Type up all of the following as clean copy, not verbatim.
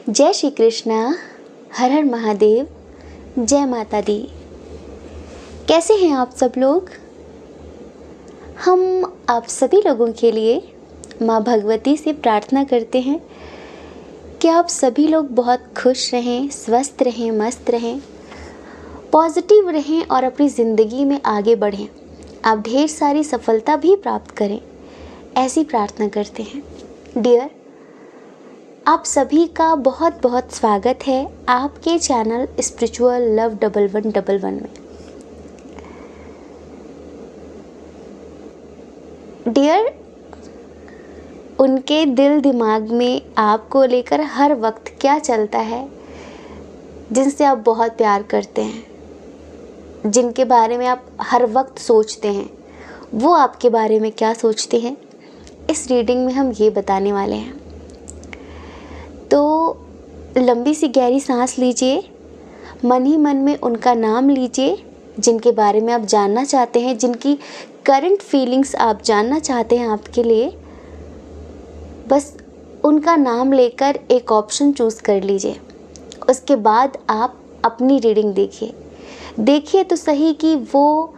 जय श्री कृष्णा। हर हर महादेव। जय माता दी। कैसे हैं आप सब लोग? हम आप सभी लोगों के लिए माँ भगवती से प्रार्थना करते हैं कि आप सभी लोग बहुत खुश रहें, स्वस्थ रहें, मस्त रहें, पॉजिटिव रहें और अपनी ज़िंदगी में आगे बढ़ें। आप ढेर सारी सफलता भी प्राप्त करें, ऐसी प्रार्थना करते हैं। डियर, आप सभी का बहुत बहुत स्वागत है आपके चैनल स्पिरिचुअल लव 1111 में। डियर, उनके दिल दिमाग में आपको लेकर हर वक्त क्या चलता है, जिनसे आप बहुत प्यार करते हैं, जिनके बारे में आप हर वक्त सोचते हैं, वो आपके बारे में क्या सोचते हैं, इस रीडिंग में हम ये बताने वाले हैं। तो लंबी सी गहरी सांस लीजिए, मन ही मन में उनका नाम लीजिए जिनके बारे में आप जानना चाहते हैं, जिनकी करंट फीलिंग्स आप जानना चाहते हैं आपके लिए। बस उनका नाम लेकर एक ऑप्शन चूज़ कर लीजिए। उसके बाद आप अपनी रीडिंग देखिए तो सही कि वो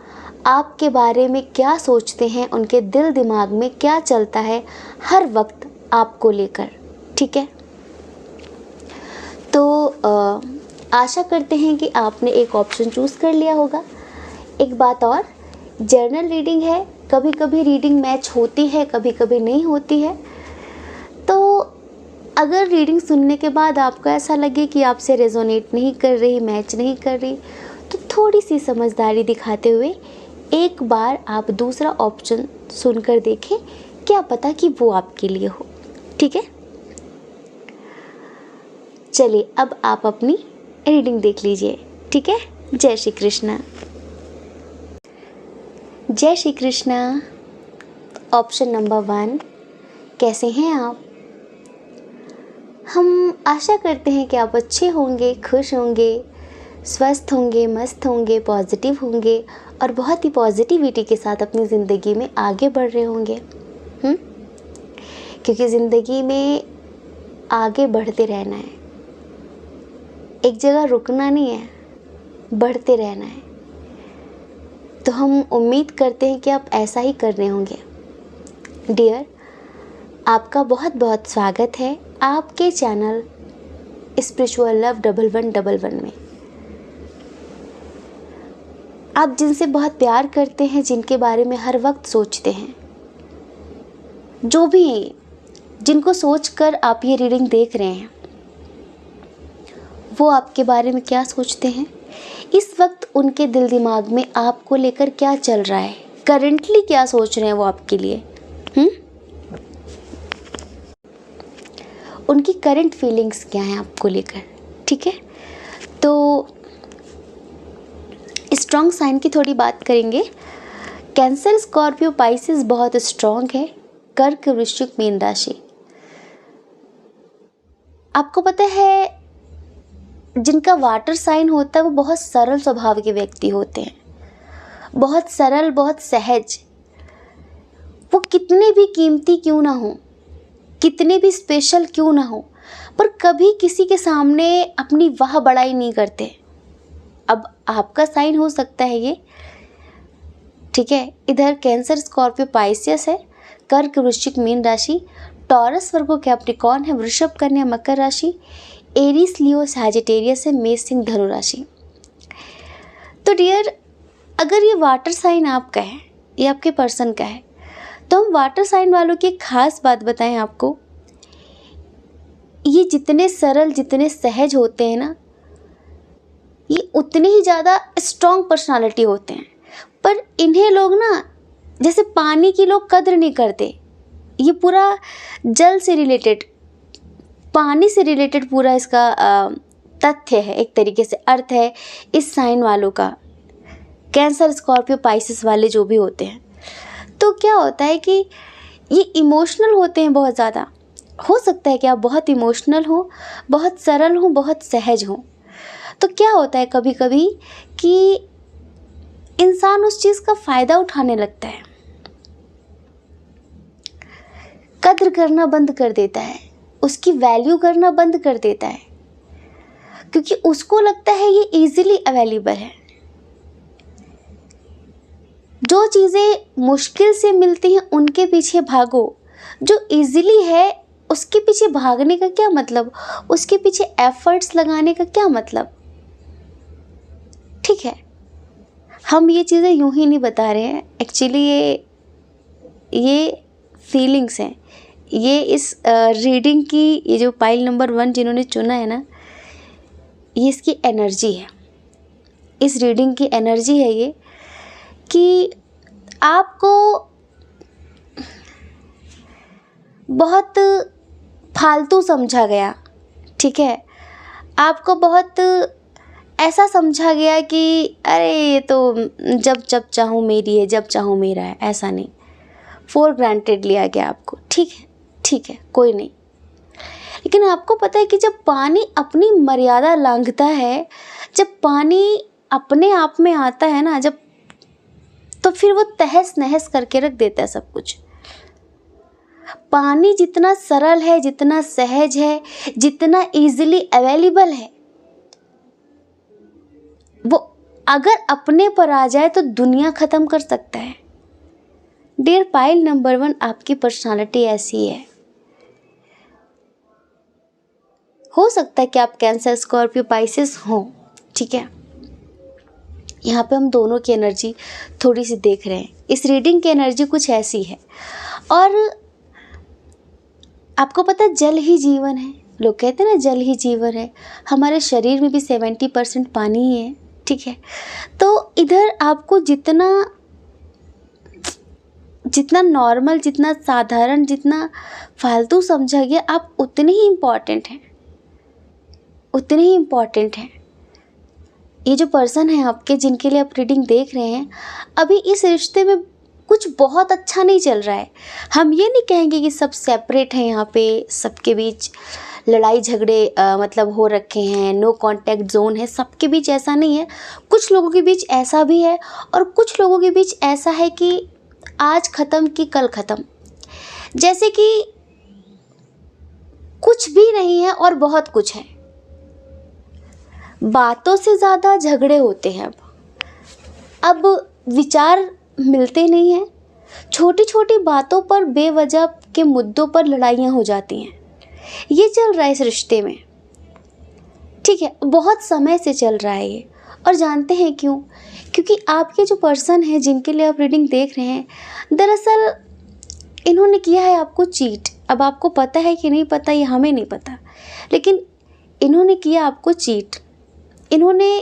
आपके बारे में क्या सोचते हैं, उनके दिल दिमाग में क्या चलता है हर वक्त आपको लेकर। ठीक है, तो आशा करते हैं कि आपने एक ऑप्शन चूज़ कर लिया होगा। एक बात और, जर्नल रीडिंग है, कभी कभी रीडिंग मैच होती है, कभी कभी नहीं होती है। तो अगर रीडिंग सुनने के बाद आपको ऐसा लगे कि आपसे रेजोनेट नहीं कर रही, मैच नहीं कर रही, तो थोड़ी सी समझदारी दिखाते हुए एक बार आप दूसरा ऑप्शन सुनकर देखें, क्या पता कि वो आपके लिए हो। ठीक है, चलिए अब आप अपनी रीडिंग देख लीजिए। ठीक है, जय श्री कृष्णा। जय श्री कृष्णा। ऑप्शन नंबर 1, कैसे हैं आप? हम आशा करते हैं कि आप अच्छे होंगे, खुश होंगे, स्वस्थ होंगे, मस्त होंगे, पॉजिटिव होंगे और बहुत ही पॉजिटिविटी के साथ अपनी ज़िंदगी में आगे बढ़ रहे होंगे। क्योंकि ज़िंदगी में आगे बढ़ते रहना है, एक जगह रुकना नहीं है, बढ़ते रहना है। तो हम उम्मीद करते हैं कि आप ऐसा ही कर रहे होंगे। डियर, आपका बहुत बहुत स्वागत है आपके चैनल स्पिरिचुअल लव 1111 में। आप जिनसे बहुत प्यार करते हैं, जिनके बारे में हर वक्त सोचते हैं, जो भी हैं, जिनको सोचकर आप ये रीडिंग देख रहे हैं, वो आपके बारे में क्या सोचते हैं, इस वक्त उनके दिल दिमाग में आपको लेकर क्या चल रहा है, करंटली क्या सोच रहे हैं वो आपके लिए। उनकी करंट फीलिंग्स क्या हैं आपको लेकर। ठीक है, तो स्ट्रॉन्ग साइन की थोड़ी बात करेंगे। कैंसर, स्कॉर्पियो, पाइसेस बहुत स्ट्रॉन्ग है। कर्क, वृश्चिक, मीन राशि। आपको पता है, जिनका वाटर साइन होता है वो बहुत सरल स्वभाव के व्यक्ति होते हैं, बहुत सरल, बहुत सहज। वो कितने भी कीमती क्यों ना हो, कितने भी स्पेशल क्यों ना हो, पर कभी किसी के सामने अपनी वाह बड़ाई नहीं करते। अब आपका साइन हो सकता है ये। ठीक है, इधर कैंसर, स्कॉर्पियो, पाइसियस है। कर्क, वृश्चिक, मीन राशि। टॉरस, वर्गो, कैप्रिकॉर्न है। वृषभ, कन्या, मकर राशि। एरीज, लियो, सैजिटेरियस है। मेष, सिंह, धनु राशि। तो डियर, अगर ये वाटर साइन आपका है, ये आपके पर्सन का है, तो हम वाटर साइन वालों की एक खास बात बताएं आपको। ये जितने सरल, जितने सहज होते हैं ना, ये उतने ही ज़्यादा स्ट्रॉन्ग पर्सनालिटी होते हैं। पर इन्हें लोग ना, जैसे पानी की लोग कद्र नहीं करते। ये पूरा जल से रिलेटेड, पानी से रिलेटेड पूरा इसका तथ्य है, एक तरीके से अर्थ है इस साइन वालों का। कैंसर, स्कॉर्पियो, पाइसेस वाले जो भी होते हैं, तो क्या होता है कि ये इमोशनल होते हैं बहुत ज़्यादा। हो सकता है कि आप बहुत इमोशनल हो, बहुत सरल हो, बहुत सहज हो। तो क्या होता है कभी कभी कि इंसान उस चीज़ का फ़ायदा उठाने लगता है, कद्र करना बंद कर देता है। उसकी वैल्यू करना बंद कर देता है, क्योंकि उसको लगता है ये इजीली अवेलेबल है। जो चीज़ें मुश्किल से मिलती हैं उनके पीछे भागो, जो इजीली है उसके पीछे भागने का क्या मतलब, उसके पीछे एफर्ट्स लगाने का क्या मतलब। ठीक है, हम ये चीज़ें यूं ही नहीं बता रहे हैं, एक्चुअली ये फीलिंग्स हैं, ये इस रीडिंग की, ये जो पाइल नंबर 1 जिन्होंने चुना है ना, ये इसकी एनर्जी है, इस रीडिंग की एनर्जी है ये, कि आपको बहुत फालतू समझा गया। ठीक है, आपको बहुत ऐसा समझा गया कि अरे ये तो जब जब चाहूँ मेरी है, जब चाहूँ मेरा है, ऐसा नहीं, फॉर ग्रांटेड लिया गया आपको। ठीक है, कोई नहीं। लेकिन आपको पता है कि जब पानी अपनी मर्यादा लांघता है, जब पानी अपने आप में आता है ना, जब, तो फिर वो तहस नहस करके रख देता है सब कुछ। पानी जितना सरल है, जितना सहज है, जितना इजीली अवेलेबल है, वो अगर अपने पर आ जाए तो दुनिया खत्म कर सकता है। डियर पाइल नंबर 1, आपकी पर्सनालिटी ऐसी है। हो सकता है कि आप कैंसर, स्कॉर्पियो, पाइसेस हो। ठीक है, यहाँ पे हम दोनों की एनर्जी थोड़ी सी देख रहे हैं। इस रीडिंग की एनर्जी कुछ ऐसी है। और आपको पता है जल ही जीवन है, लोग कहते हैं ना जल ही जीवन है। हमारे शरीर में भी 70% पानी ही है। ठीक है, तो इधर आपको जितना नॉर्मल, जितना साधारण, जितना फालतू समझा गया, आप उतने ही इम्पॉर्टेंट हैं, उतने ही इम्पॉर्टेंट हैं। ये जो पर्सन है आपके, जिनके लिए आप रीडिंग देख रहे हैं, अभी इस रिश्ते में कुछ बहुत अच्छा नहीं चल रहा है। हम ये नहीं कहेंगे कि सब सेपरेट हैं, यहाँ पे सबके बीच लड़ाई झगड़े मतलब हो रखे हैं, नो कांटेक्ट जोन है, सबके बीच ऐसा नहीं है। कुछ लोगों के बीच ऐसा भी है, और कुछ लोगों के बीच ऐसा है कि आज ख़त्म कि कल ख़त्म, जैसे कि कुछ भी नहीं है और बहुत कुछ है। बातों से ज़्यादा झगड़े होते हैं। अब विचार मिलते नहीं हैं, छोटी छोटी बातों पर, बेवजह के मुद्दों पर लड़ाइयाँ हो जाती हैं। ये चल रहा है इस रिश्ते में। ठीक है, बहुत समय से चल रहा है ये। और जानते हैं क्यों? क्योंकि आपके जो पर्सन है, जिनके लिए आप रीडिंग देख रहे हैं, दरअसल इन्होंने किया है आपको चीट। अब आपको पता है कि नहीं पता, ये हमें नहीं पता, लेकिन इन्होंने किया आपको चीट। इन्होंने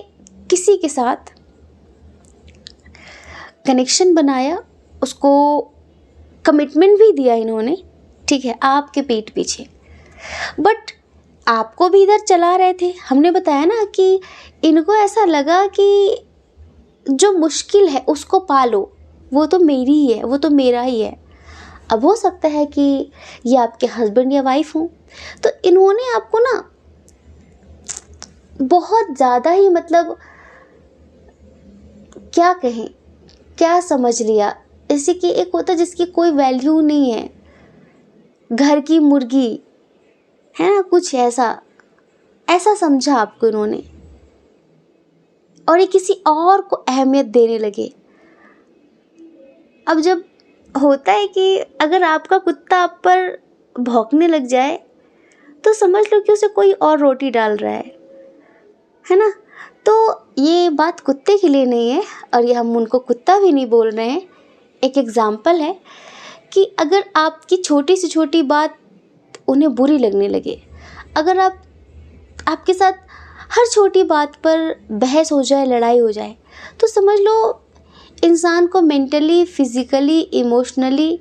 किसी के साथ कनेक्शन बनाया, उसको कमिटमेंट भी दिया इन्होंने। ठीक है, आपके पीठ पीछे, बट आपको भी इधर चला रहे थे। हमने बताया ना कि इनको ऐसा लगा कि जो मुश्किल है उसको पालो, वो तो मेरी ही है, वो तो मेरा ही है। अब हो सकता है कि ये आपके हस्बैंड या वाइफ हों, तो इन्होंने आपको ना बहुत ज़्यादा ही, मतलब क्या कहें, क्या समझ लिया, जैसे कि एक होता जिसकी कोई वैल्यू नहीं है, घर की मुर्गी है ना, कुछ ऐसा समझा आपको इन्होंने, और ये किसी और को अहमियत देने लगे। अब जब होता है कि अगर आपका कुत्ता आप पर भौंकने लग जाए, तो समझ लो कि उसे कोई और रोटी डाल रहा है ना। तो ये बात कुत्ते के लिए नहीं है, और ये हम उनको कुत्ता भी नहीं बोल रहे हैं। एक एग्जाम्पल है कि अगर आपकी छोटी से छोटी बात उन्हें बुरी लगने लगे, अगर आपके साथ हर छोटी बात पर बहस हो जाए, लड़ाई हो जाए, तो समझ लो इंसान को मेंटली, फिज़िकली, इमोशनली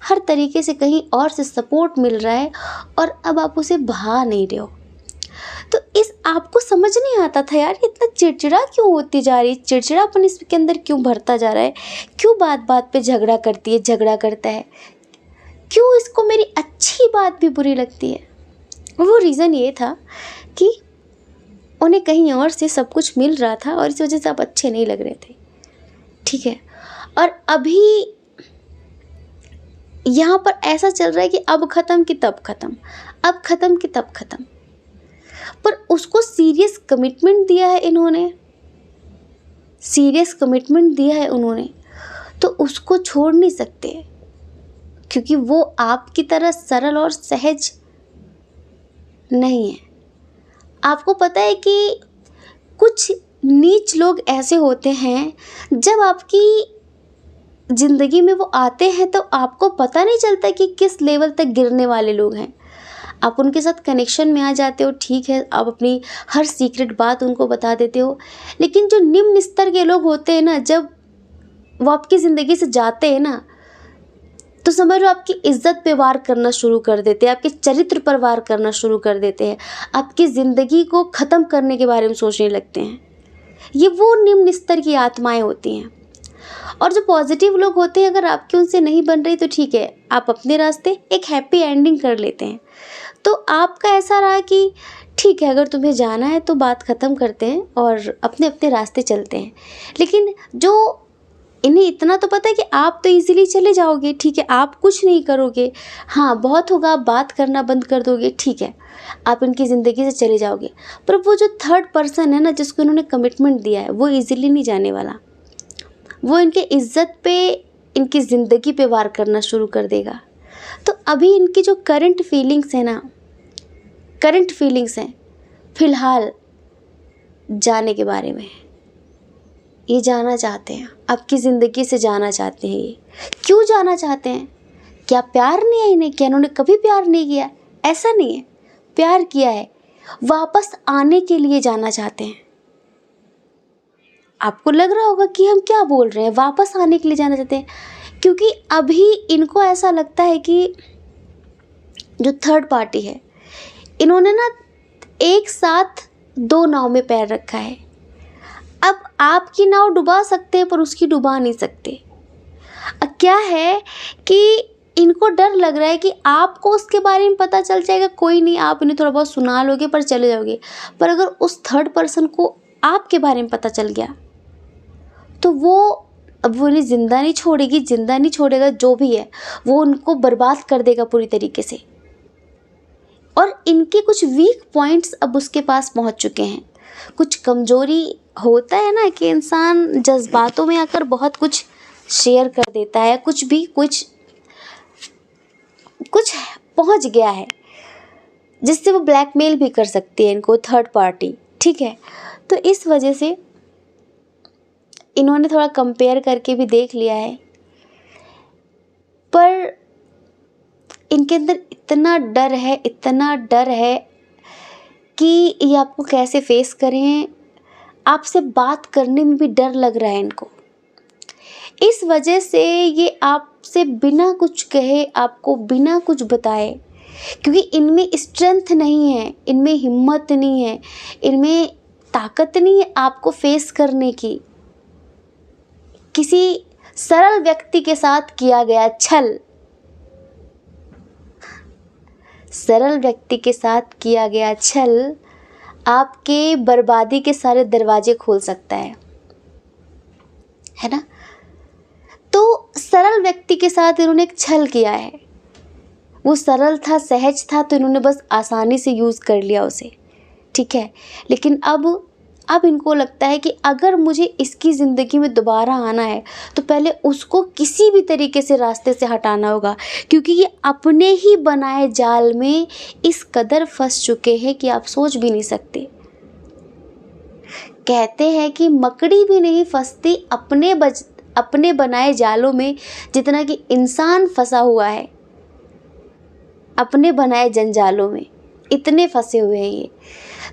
हर तरीके से कहीं और से सपोर्ट मिल रहा है, और अब आप उसे भा नहीं रहे हो। तो इस आपको समझ नहीं आता था यार, इतना चिड़चिड़ा क्यों होती जा रही, चिड़चिड़ापन इसके अंदर क्यों भरता जा रहा है, क्यों बात बात पे झगड़ा करती है, झगड़ा करता है, क्यों इसको मेरी अच्छी बात भी बुरी लगती है। वो रीज़न ये था कि उन्हें कहीं और से सब कुछ मिल रहा था, और इस वजह से आप अच्छे नहीं लग रहे थे। ठीक है, और अभी यहाँ पर ऐसा चल रहा है कि अब ख़त्म कि तब ख़त्म। अब ख़त्म कि तब ख़त्म। पर उसको सीरियस कमिटमेंट दिया है इन्होंने, सीरियस कमिटमेंट दिया है उन्होंने, तो उसको छोड़ नहीं सकते, क्योंकि वो आपकी तरह सरल और सहज नहीं है। आपको पता है कि कुछ नीच लोग ऐसे होते हैं, जब आपकी ज़िंदगी में वो आते हैं तो आपको पता नहीं चलता कि किस लेवल तक गिरने वाले लोग हैं। आप उनके साथ कनेक्शन में आ जाते हो, ठीक है, आप अपनी हर सीक्रेट बात उनको बता देते हो, लेकिन जो निम्न स्तर के लोग होते हैं ना, जब वो आपकी ज़िंदगी से जाते हैं ना, तो समझ लो आपकी इज्जत पे वार करना शुरू कर देते हैं, आपके चरित्र पर वार करना शुरू कर देते हैं, आपकी ज़िंदगी को ख़त्म करने के बारे में सोचने लगते हैं। ये वो निम्न स्तर की आत्माएं होती हैं। और जो पॉजिटिव लोग होते हैं, अगर आपकी उनसे नहीं बन रही तो ठीक है, आप अपने रास्ते एक हैप्पी एंडिंग कर लेते हैं। तो आपका ऐसा रहा कि ठीक है, अगर तुम्हें जाना है तो बात ख़त्म करते हैं और अपने अपने रास्ते चलते हैं। लेकिन जो इन्हें इतना तो पता है कि आप तो इजीली चले जाओगे, ठीक है, आप कुछ नहीं करोगे, हाँ बहुत होगा, आप बात करना बंद कर दोगे, ठीक है, आप इनकी ज़िंदगी से चले जाओगे। पर वो जो थर्ड पर्सन है ना, जिसको इन्होंने कमिटमेंट दिया है, वो इजीली नहीं जाने वाला। वो इनके इज्जत पे, इनकी ज़िंदगी पे वार करना शुरू कर देगा। तो अभी इनकी जो करंट फीलिंग्स है ना, करंट फीलिंग्स हैं फ़िलहाल जाने के बारे में। ये जाना चाहते हैं, आपकी ज़िंदगी से जाना चाहते हैं। ये क्यों जाना चाहते हैं? क्या प्यार नहीं है इन्हें? क्या इन्होंने कभी प्यार नहीं किया? ऐसा नहीं है, प्यार किया है, वापस आने के लिए जाना चाहते हैं। आपको लग रहा होगा कि हम क्या बोल रहे हैं, वापस आने के लिए जाना चाहते हैं, क्योंकि अभी इनको ऐसा लगता है कि जो थर्ड पार्टी है, इन्होंने ना एक साथ दो नाव में पैर रखा है। अब आपकी नाव डुबा सकते हैं पर उसकी डुबा नहीं सकते। अब क्या है कि इनको डर लग रहा है कि आपको उसके बारे में पता चल जाएगा, कोई नहीं, आप इन्हें थोड़ा बहुत सुना लोगे पर चले जाओगे। पर अगर उस थर्ड पर्सन को आपके बारे में पता चल गया तो अब वो इन्हें ज़िंदा नहीं छोड़ेगी, ज़िंदा नहीं छोड़ेगा, जो भी है वो उनको बर्बाद कर देगा पूरी तरीके से। और इनके कुछ वीक पॉइंट्स अब उसके पास पहुंच चुके हैं। कुछ कमज़ोरी होता है ना कि इंसान जज्बातों में आकर बहुत कुछ शेयर कर देता है, कुछ पहुंच गया है जिससे वो ब्लैकमेल भी कर सकती है इनको थर्ड पार्टी, ठीक है। तो इस वजह से इन्होंने थोड़ा कंपेयर करके भी देख लिया है, पर इनके अंदर इतना डर है कि ये आपको कैसे फेस करें, आपसे बात करने में भी डर लग रहा है इनको। इस वजह से ये आपसे बिना कुछ कहे, आपको बिना कुछ बताए, क्योंकि इनमें स्ट्रेंथ नहीं है, इनमें हिम्मत नहीं है, इनमें ताकत नहीं है आपको फेस करने की। किसी सरल व्यक्ति के साथ किया गया छल, सरल व्यक्ति के साथ किया गया छल आपके बर्बादी के सारे दरवाजे खोल सकता है ना। तो सरल व्यक्ति के साथ इन्होंने एक छल किया है, वो सरल था, सहज था, तो इन्होंने बस आसानी से यूज़ कर लिया उसे, ठीक है। लेकिन अब इनको लगता है कि अगर मुझे इसकी ज़िंदगी में दोबारा आना है तो पहले उसको किसी भी तरीके से रास्ते से हटाना होगा, क्योंकि ये अपने ही बनाए जाल में इस कदर फंस चुके हैं कि आप सोच भी नहीं सकते। कहते हैं कि मकड़ी भी नहीं फंसती अपने बनाए जालों में जितना कि इंसान फंसा हुआ है अपने बनाए जंजालों में, इतने फंसे हुए हैं ये।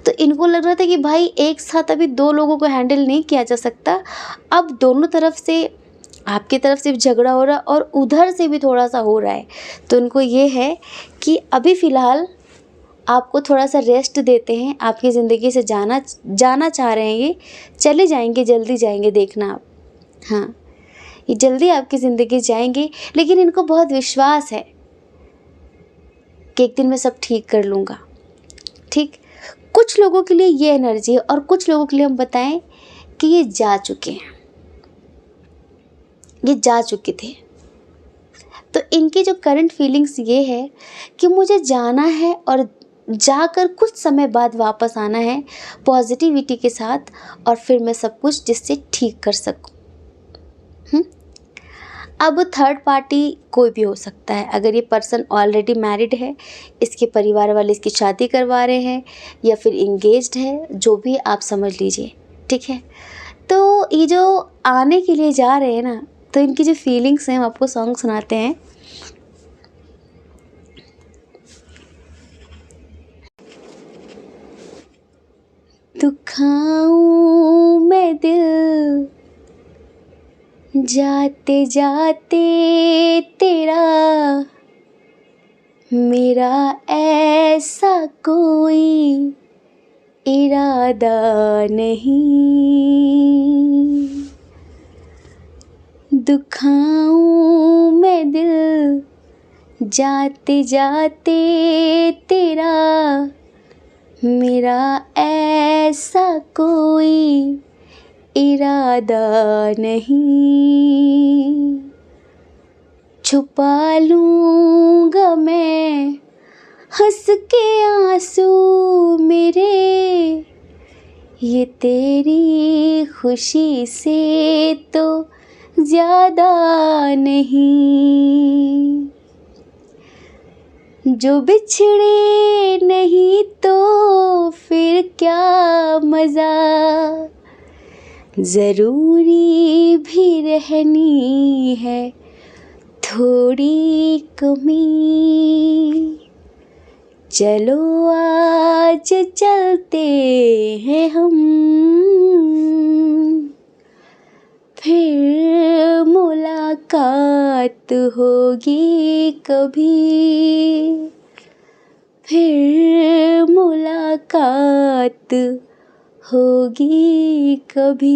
तो इनको लग रहा था कि भाई एक साथ अभी दो लोगों को हैंडल नहीं किया जा सकता, अब दोनों तरफ से, आपकी तरफ से भी झगड़ा हो रहा है और उधर से भी थोड़ा सा हो रहा है। तो इनको ये है कि अभी फ़िलहाल आपको थोड़ा सा रेस्ट देते हैं, आपकी ज़िंदगी से जाना चाह रहे हैं, ये चले जाएंगे, जल्दी जाएंगे, देखना आप, हाँ ये जल्दी आपकी ज़िंदगी जाएंगे। लेकिन इनको बहुत विश्वास है कि एक दिन मैं सब ठीक कर लूँगा, ठीक। कुछ लोगों के लिए ये एनर्जी है और कुछ लोगों के लिए हम बताएं कि ये जा चुके हैं, ये जा चुके थे। तो इनकी जो करंट फीलिंग्स ये है कि मुझे जाना है और जाकर कुछ समय बाद वापस आना है पॉजिटिविटी के साथ, और फिर मैं सब कुछ जिससे ठीक कर सकूं। अब थर्ड पार्टी कोई भी हो सकता है। अगर ये पर्सन ऑलरेडी मैरिड है, इसके परिवार वाले इसकी शादी करवा रहे हैं, या फिर इंगेज्ड है, जो भी आप समझ लीजिए, ठीक है। तो ये जो आने के लिए जा रहे हैं ना, तो इनकी जो फीलिंग्स हैं हम आपको सॉन्ग सुनाते हैं। दुखाऊं मैं दिल जाते जाते तेरा, मेरा ऐसा कोई इरादा नहीं। दुखाऊं मैं दिल जाते जाते तेरा, मेरा ऐसा कोई इरादा नहीं। छुपा लूँगा मैं हंस के आंसू मेरे, ये तेरी खुशी से तो ज़्यादा नहीं। जो बिछड़े नहीं तो फिर क्या मज़ा, ज़रूरी भी रहनी है थोड़ी कमी। चलो आज चलते हैं हम, फिर मुलाकात होगी कभी, फिर मुलाकात होगी कभी।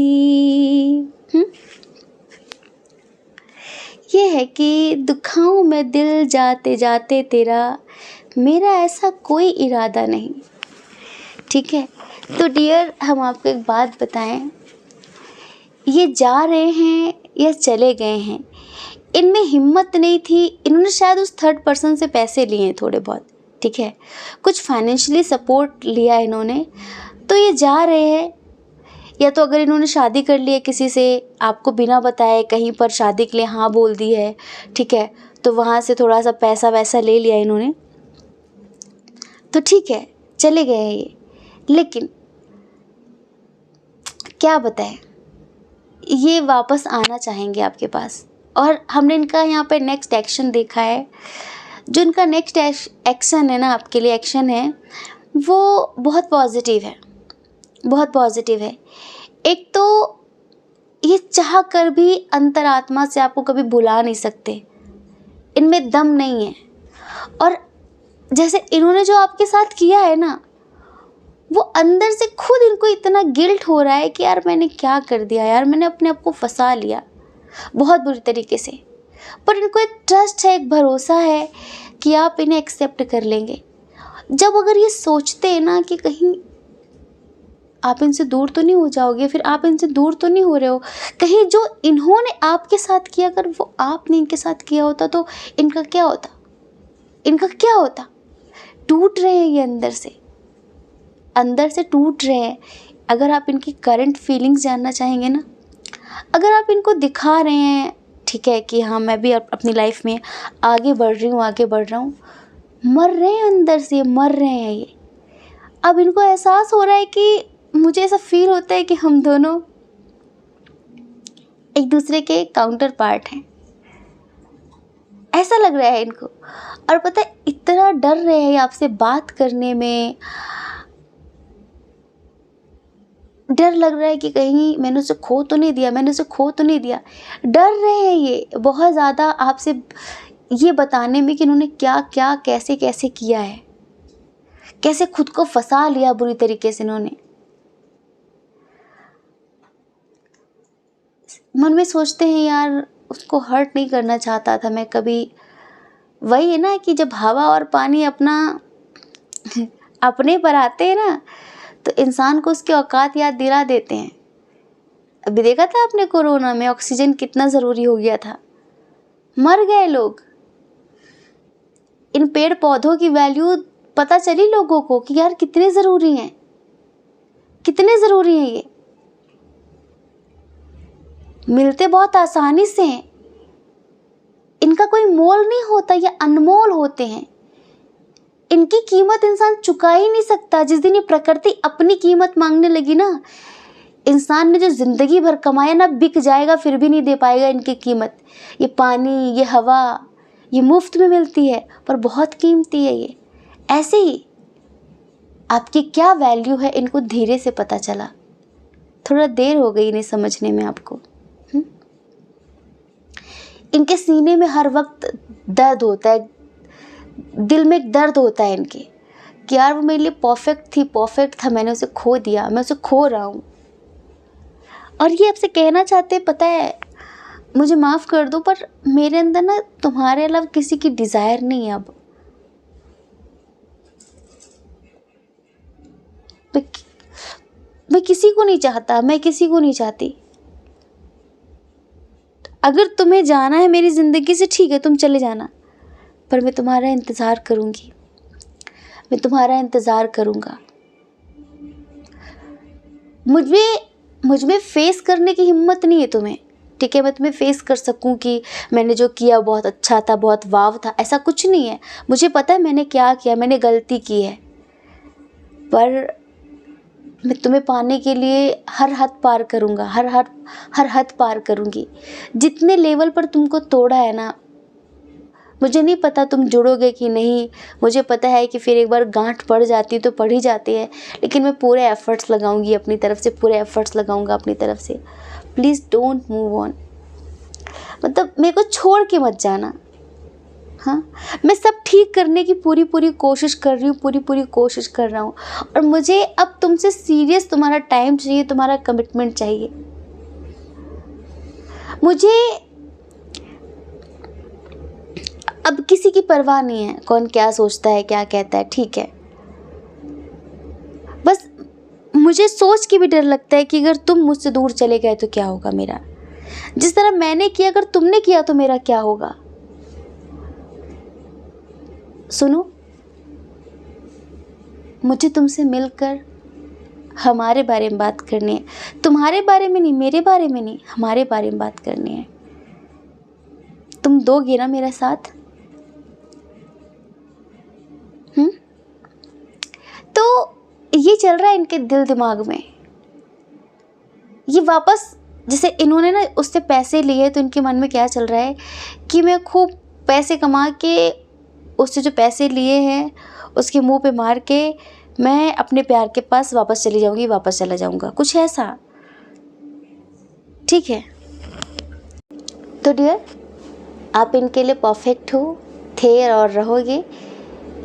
ये है कि दुखाऊं मैं दिल जाते जाते तेरा, मेरा ऐसा कोई इरादा नहीं, ठीक है। तो डियर, हम आपको एक बात बताएं, ये जा रहे हैं या चले गए हैं, इनमें हिम्मत नहीं थी। इन्होंने शायद उस थर्ड पर्सन से पैसे लिए हैं थोड़े बहुत, ठीक है, कुछ फाइनेंशियली सपोर्ट लिया इन्होंने, तो ये जा रहे हैं। या तो अगर इन्होंने शादी कर ली है किसी से, आपको बिना बताए कहीं पर शादी के लिए हाँ बोल दी है, ठीक है, तो वहाँ से थोड़ा सा पैसा वैसा ले लिया इन्होंने, तो ठीक है, चले गए हैं ये। लेकिन क्या बताएं, ये वापस आना चाहेंगे आपके पास, और हमने इनका यहाँ पे नेक्स्ट एक्शन देखा है। जो इनका नेक्स्ट एक्शन है ना, आपके लिए एक्शन है, वो बहुत पॉजिटिव है, बहुत पॉजिटिव है। एक तो ये चाह कर भी अंतरात्मा से आपको कभी भुला नहीं सकते, इनमें दम नहीं है। और जैसे इन्होंने जो आपके साथ किया है ना, वो अंदर से खुद इनको इतना गिल्ट हो रहा है कि यार मैंने क्या कर दिया, यार मैंने अपने आप को फंसा लिया बहुत बुरी तरीके से। पर इनको एक ट्रस्ट है, एक भरोसा है कि आप इन्हें एक्सेप्ट कर लेंगे। जब अगर ये सोचते हैं ना कि कहीं आप इनसे दूर तो नहीं हो जाओगे, फिर आप इनसे दूर तो नहीं हो रहे हो, कहीं जो इन्होंने आपके साथ किया अगर वो आपने इनके साथ किया होता तो इनका क्या होता, इनका क्या होता। टूट रहे हैं ये अंदर से टूट रहे हैं। अगर आप इनकी करंट फीलिंग्स जानना चाहेंगे ना, अगर आप इनको दिखा रहे हैं, ठीक है, कि हाँ मैं भी अपनी लाइफ में आगे बढ़ रहा हूँ, मर रहे हैं अंदर से, मर रहे हैं ये। अब इनको एहसास हो रहा है कि मुझे ऐसा फील होता है कि हम दोनों एक दूसरे के काउंटर पार्ट हैं, ऐसा लग रहा है इनको। और पता है, इतना डर रहे हैं आपसे बात करने में, डर लग रहा है कि कहीं मैंने उसे खो तो नहीं दिया, डर रहे हैं ये बहुत ज़्यादा आपसे ये बताने में कि इन्होंने क्या क्या कैसे कैसे किया है, कैसे खुद को फंसा लिया बुरी तरीके से इन्होंने। मन में सोचते हैं यार उसको हर्ट नहीं करना चाहता था मैं कभी। वही है ना कि जब हवा और पानी अपने पर आते हैं ना, तो इंसान को उसकी औकात याद दिला देते हैं। अभी देखा था आपने कोरोना में ऑक्सीजन कितना ज़रूरी हो गया था, मर गए लोग, इन पेड़ पौधों की वैल्यू पता चली लोगों को कि यार कितने ज़रूरी हैं, कितने ज़रूरी हैं ये। मिलते बहुत आसानी से हैं, इनका कोई मोल नहीं होता, ये अनमोल होते हैं। इनकी कीमत इंसान चुका ही नहीं सकता। जिस दिन ये प्रकृति अपनी कीमत मांगने लगी ना, इंसान ने जो ज़िंदगी भर कमाया ना, बिक जाएगा फिर भी नहीं दे पाएगा इनकी कीमत। ये पानी, ये हवा, ये मुफ्त में मिलती है पर बहुत कीमती है ये। ऐसे ही आपकी क्या वैल्यू है इनको धीरे से पता चला, थोड़ा देर हो गई इन्हें समझने में आपको। इनके सीने में हर वक्त दर्द होता है, दिल में एक दर्द होता है इनके कि यार वो मेरे लिए परफेक्ट थी, परफेक्ट था, मैंने उसे खो दिया, मैं उसे खो रहा हूँ। और ये आपसे कहना चाहते हैं, पता है मुझे माफ़ कर दो पर मेरे अंदर ना तुम्हारे अलावा किसी की डिज़ायर नहीं है अब। मैं किसी को नहीं चाहता, मैं किसी को नहीं चाहती। अगर तुम्हें जाना है मेरी ज़िंदगी से ठीक है, तुम चले जाना, पर मैं तुम्हारा इंतज़ार करूँगी, मैं तुम्हारा इंतज़ार करूँगा। मुझ में फेस करने की हिम्मत नहीं है तुम्हें, ठीक है। मैं तुम्हें फेस कर सकूं कि मैंने जो किया बहुत अच्छा था, बहुत वाव था, ऐसा कुछ नहीं है। मुझे पता है मैंने क्या किया, मैंने गलती की है, पर मैं तुम्हें पाने के लिए हर हद पार करूँगा, हर हद पार करूँगी। जितने लेवल पर तुमको तोड़ा है ना, मुझे नहीं पता तुम जुड़ोगे कि नहीं, मुझे पता है कि फिर एक बार गांठ पड़ जाती तो पड़ ही जाती है, लेकिन मैं पूरे एफ़र्ट्स लगाऊंगी अपनी तरफ से, पूरे एफ़र्ट्स लगाऊंगा अपनी तरफ से। प्लीज़ डोंट मूव ऑन, मतलब मेरे को छोड़ के मत जाना। हाँ, मैं सब ठीक करने की पूरी कोशिश कर रही हूँ, पूरी कोशिश कर रहा हूँ, और मुझे अब तुमसे सीरियस तुम्हारा टाइम चाहिए, तुम्हारा कमिटमेंट चाहिए। मुझे अब किसी की परवाह नहीं है, कौन क्या सोचता है, क्या कहता है, ठीक है। बस मुझे सोच के भी डर लगता है कि अगर तुम मुझसे दूर चले गए तो क्या होगा मेरा। जिस तरह मैंने किया, अगर तुमने किया तो मेरा क्या होगा। सुनो, मुझे तुमसे मिलकर हमारे बारे में बात करनी है, तुम्हारे बारे में नहीं, मेरे बारे में नहीं, हमारे बारे में बात करनी है। तुम दोगे ना मेरा साथ? तो ये चल रहा है इनके दिल दिमाग में। ये वापस, जैसे इन्होंने ना उससे पैसे लिए, तो इनके मन में क्या चल रहा है कि मैं खूब पैसे कमा के उससे जो पैसे लिए हैं उसके मुंह पे मार के मैं अपने प्यार के पास वापस चली जाऊंगी, वापस चला जाऊंगा, कुछ ऐसा, ठीक है। तो डियर, आप इनके लिए परफेक्ट हो, थे और रहोगे।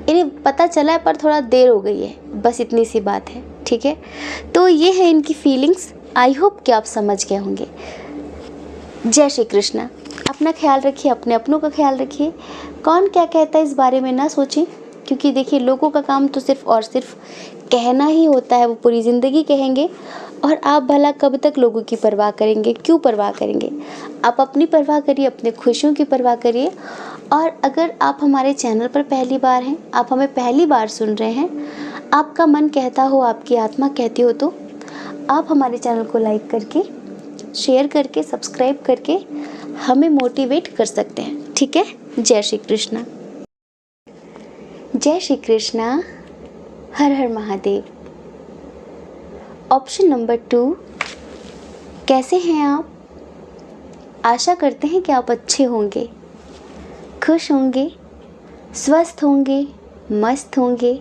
इन्हें पता चला है पर थोड़ा देर हो गई है, बस इतनी सी बात है, ठीक है। तो ये है इनकी फीलिंग्स। आई होप कि आप समझ गए होंगे। जय श्री कृष्णा। अपना ख्याल रखिए, अपने अपनों का ख्याल रखिए। कौन क्या कहता है इस बारे में ना सोचें, क्योंकि देखिए लोगों का काम तो सिर्फ और सिर्फ कहना ही होता है, वो पूरी ज़िंदगी कहेंगे, और आप भला कब तक लोगों की परवाह करेंगे, क्यों परवाह करेंगे। आप अपनी परवाह करिए, अपने खुशियों की परवाह करिए। और अगर आप हमारे चैनल पर पहली बार हैं, आप हमें पहली बार सुन रहे हैं, आपका मन कहता हो, आपकी आत्मा कहती हो, तो आप हमारे चैनल को लाइक करके, शेयर करके, सब्सक्राइब करके हमें मोटिवेट कर सकते हैं, ठीक है। जय श्री कृष्णा। जय श्री कृष्णा। हर हर महादेव। ऑप्शन नंबर 2, कैसे हैं आप? आशा करते हैं कि आप अच्छे होंगे, खुश होंगे, स्वस्थ होंगे, मस्त होंगे,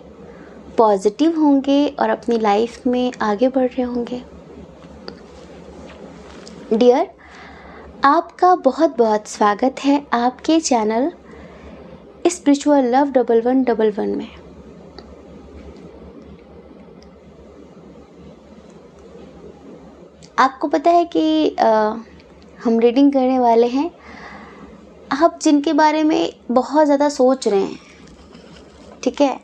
पॉजिटिव होंगे और अपनी लाइफ में आगे बढ़ रहे होंगे। डियर, आपका बहुत बहुत स्वागत है आपके चैनल स्पिरिचुअल लव 1111 में। आपको पता है कि हम रीडिंग करने वाले हैं आप जिनके बारे में बहुत ज़्यादा सोच रहे हैं, ठीक है।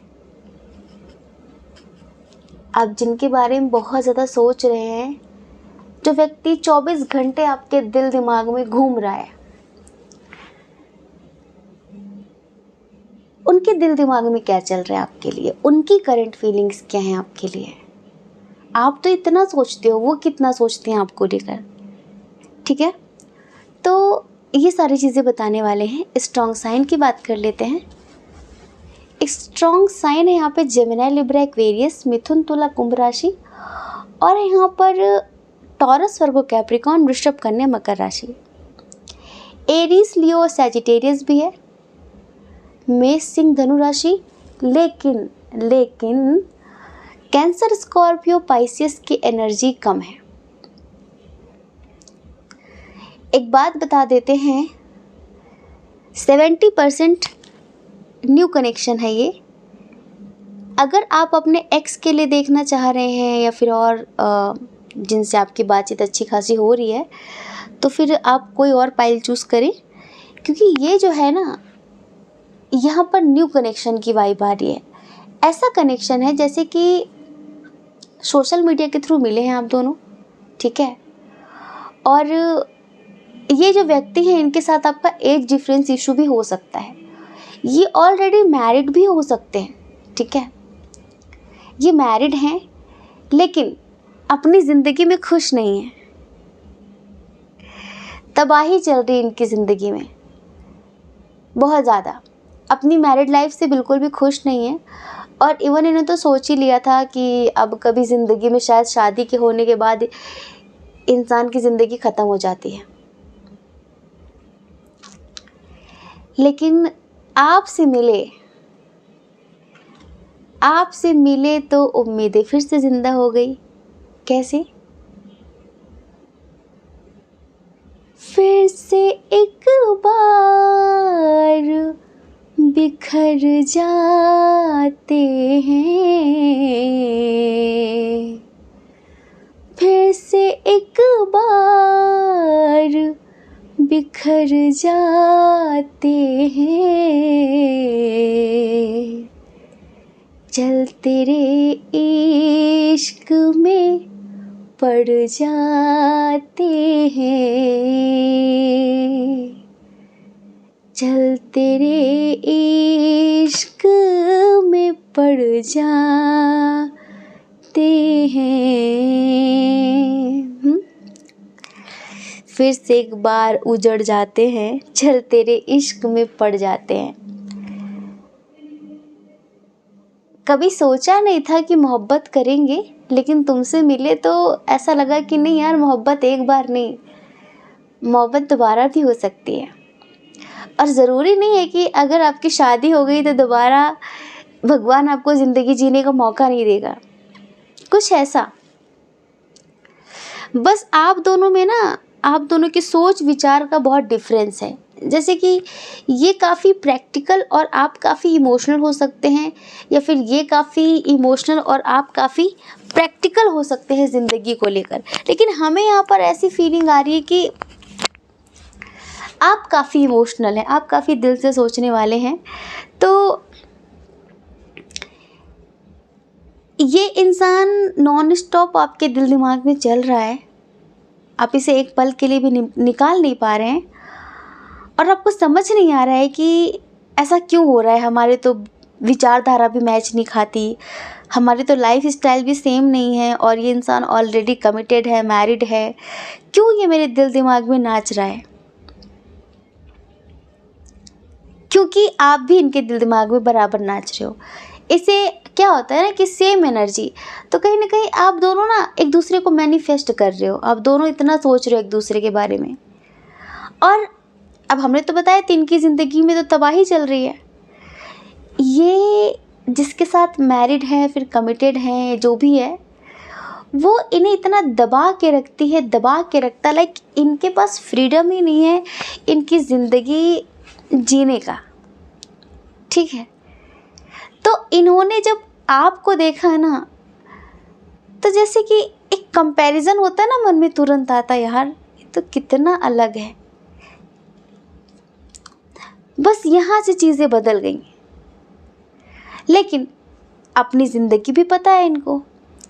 आप जिनके बारे में बहुत ज़्यादा सोच रहे हैं, जो व्यक्ति 24 घंटे आपके दिल दिमाग में घूम रहा है, उनके दिल दिमाग में क्या चल रहा है आपके लिए, उनकी करंट फीलिंग्स क्या हैं आपके लिए। आप तो इतना सोचते हो, वो कितना सोचते हैं आपको लेकर। ठीक है, तो ये सारी चीज़ें बताने वाले हैं। स्ट्रॉन्ग साइन की बात कर लेते हैं। स्ट्रॉन्ग साइन है यहाँ पे जेमिनी, लिब्रा, एक्वेरियस, मिथुन, तुला, कुंभ राशि, और यहाँ पर टॉरस, वर्गो, कैप्रिकॉर्न, वृषभ, कन्या, मकर राशि। एरीज, लियो और सैजिटेरियस भी है। मेष, सिंह, धनु राशि। लेकिन कैंसर, स्कॉर्पियो, पाइसियस की एनर्जी कम है। एक बात बता देते हैं, 70% न्यू कनेक्शन है ये। अगर आप अपने एक्स के लिए देखना चाह रहे हैं या फिर और जिनसे आपकी बातचीत अच्छी खासी हो रही है, तो फिर आप कोई और पाइल चूज़ करें, क्योंकि ये जो है ना, यहाँ पर न्यू कनेक्शन की वाइब आ रही है। ऐसा कनेक्शन है जैसे कि सोशल मीडिया के थ्रू मिले हैं आप दोनों। ठीक है, और ये जो व्यक्ति हैं, इनके साथ आपका एज डिफरेंस इशू भी हो सकता है। ये ऑलरेडी मैरिड भी हो सकते हैं। ठीक है, ये मैरिड हैं लेकिन अपनी ज़िंदगी में खुश नहीं हैं। तबाही चल रही है इनकी ज़िंदगी में बहुत ज़्यादा, अपनी मैरिड लाइफ से बिल्कुल भी खुश नहीं है। और इवन इन्होंने तो सोच ही लिया था कि अब कभी ज़िंदगी में शायद शादी के होने के बाद इंसान की ज़िंदगी ख़त्म हो जाती है। लेकिन आपसे मिले तो उम्मीदें फिर से ज़िंदा हो गई। कैसे? फिर से एक बार बिखर जाते हैं, फिर से एक बार बिखर जाते हैं, चल तेरे इश्क में पड़ जाते हैं, चल तेरे इश्क में पड़ जाते हैं। फिर से एक बार उजड़ जाते हैं, चल तेरे इश्क में पड़ जाते हैं। कभी सोचा नहीं था कि मोहब्बत करेंगे, लेकिन तुमसे मिले तो ऐसा लगा कि नहीं यार, मोहब्बत एक बार नहीं, मोहब्बत दोबारा भी हो सकती है। और ज़रूरी नहीं है कि अगर आपकी शादी हो गई तो दोबारा भगवान आपको ज़िंदगी जीने का मौका नहीं देगा, कुछ ऐसा। बस आप दोनों में ना, आप दोनों की सोच विचार का बहुत डिफरेंस है। जैसे कि ये काफ़ी प्रैक्टिकल और आप काफ़ी इमोशनल हो सकते हैं, या फिर ये काफ़ी इमोशनल और आप काफ़ी प्रैक्टिकल हो सकते हैं ज़िंदगी को लेकर। लेकिन हमें यहाँ पर ऐसी फीलिंग आ रही है कि आप काफ़ी इमोशनल हैं, आप काफ़ी दिल से सोचने वाले हैं। तो ये इंसान नॉन स्टॉप आपके दिल दिमाग में चल रहा है, आप इसे एक पल के लिए भी निकाल नहीं पा रहे हैं, और आपको समझ नहीं आ रहा है कि ऐसा क्यों हो रहा है। हमारे तो विचारधारा भी मैच नहीं खाती, हमारी तो लाइफ स्टाइल भी सेम नहीं है, और ये इंसान ऑलरेडी कमिटेड है, मैरिड है, क्यों ये मेरे दिल दिमाग में नाच रहा है? क्योंकि आप भी इनके दिल दिमाग में बराबर नाच रहे हो। इसे क्या होता है ना कि सेम एनर्जी, तो कहीं ना कहीं आप दोनों ना एक दूसरे को मैनिफेस्ट कर रहे हो, आप दोनों इतना सोच रहे हो एक दूसरे के बारे में। और अब हमने तो बताया इनकी ज़िंदगी में तो तबाही चल रही है। ये जिसके साथ मैरिड है, फिर कमिटेड है, जो भी है, वो इन्हें इतना दबा के रखती है, दबा के रखता, लाइक इनके पास फ्रीडम ही नहीं है इनकी ज़िंदगी जीने का। ठीक है, तो इन्होंने जब आपको देखा ना, तो जैसे कि एक कंपैरिजन होता है ना, मन में तुरंत आता, यार ये तो कितना अलग है। बस यहाँ से चीज़ें बदल गई। लेकिन अपनी ज़िंदगी भी पता है इनको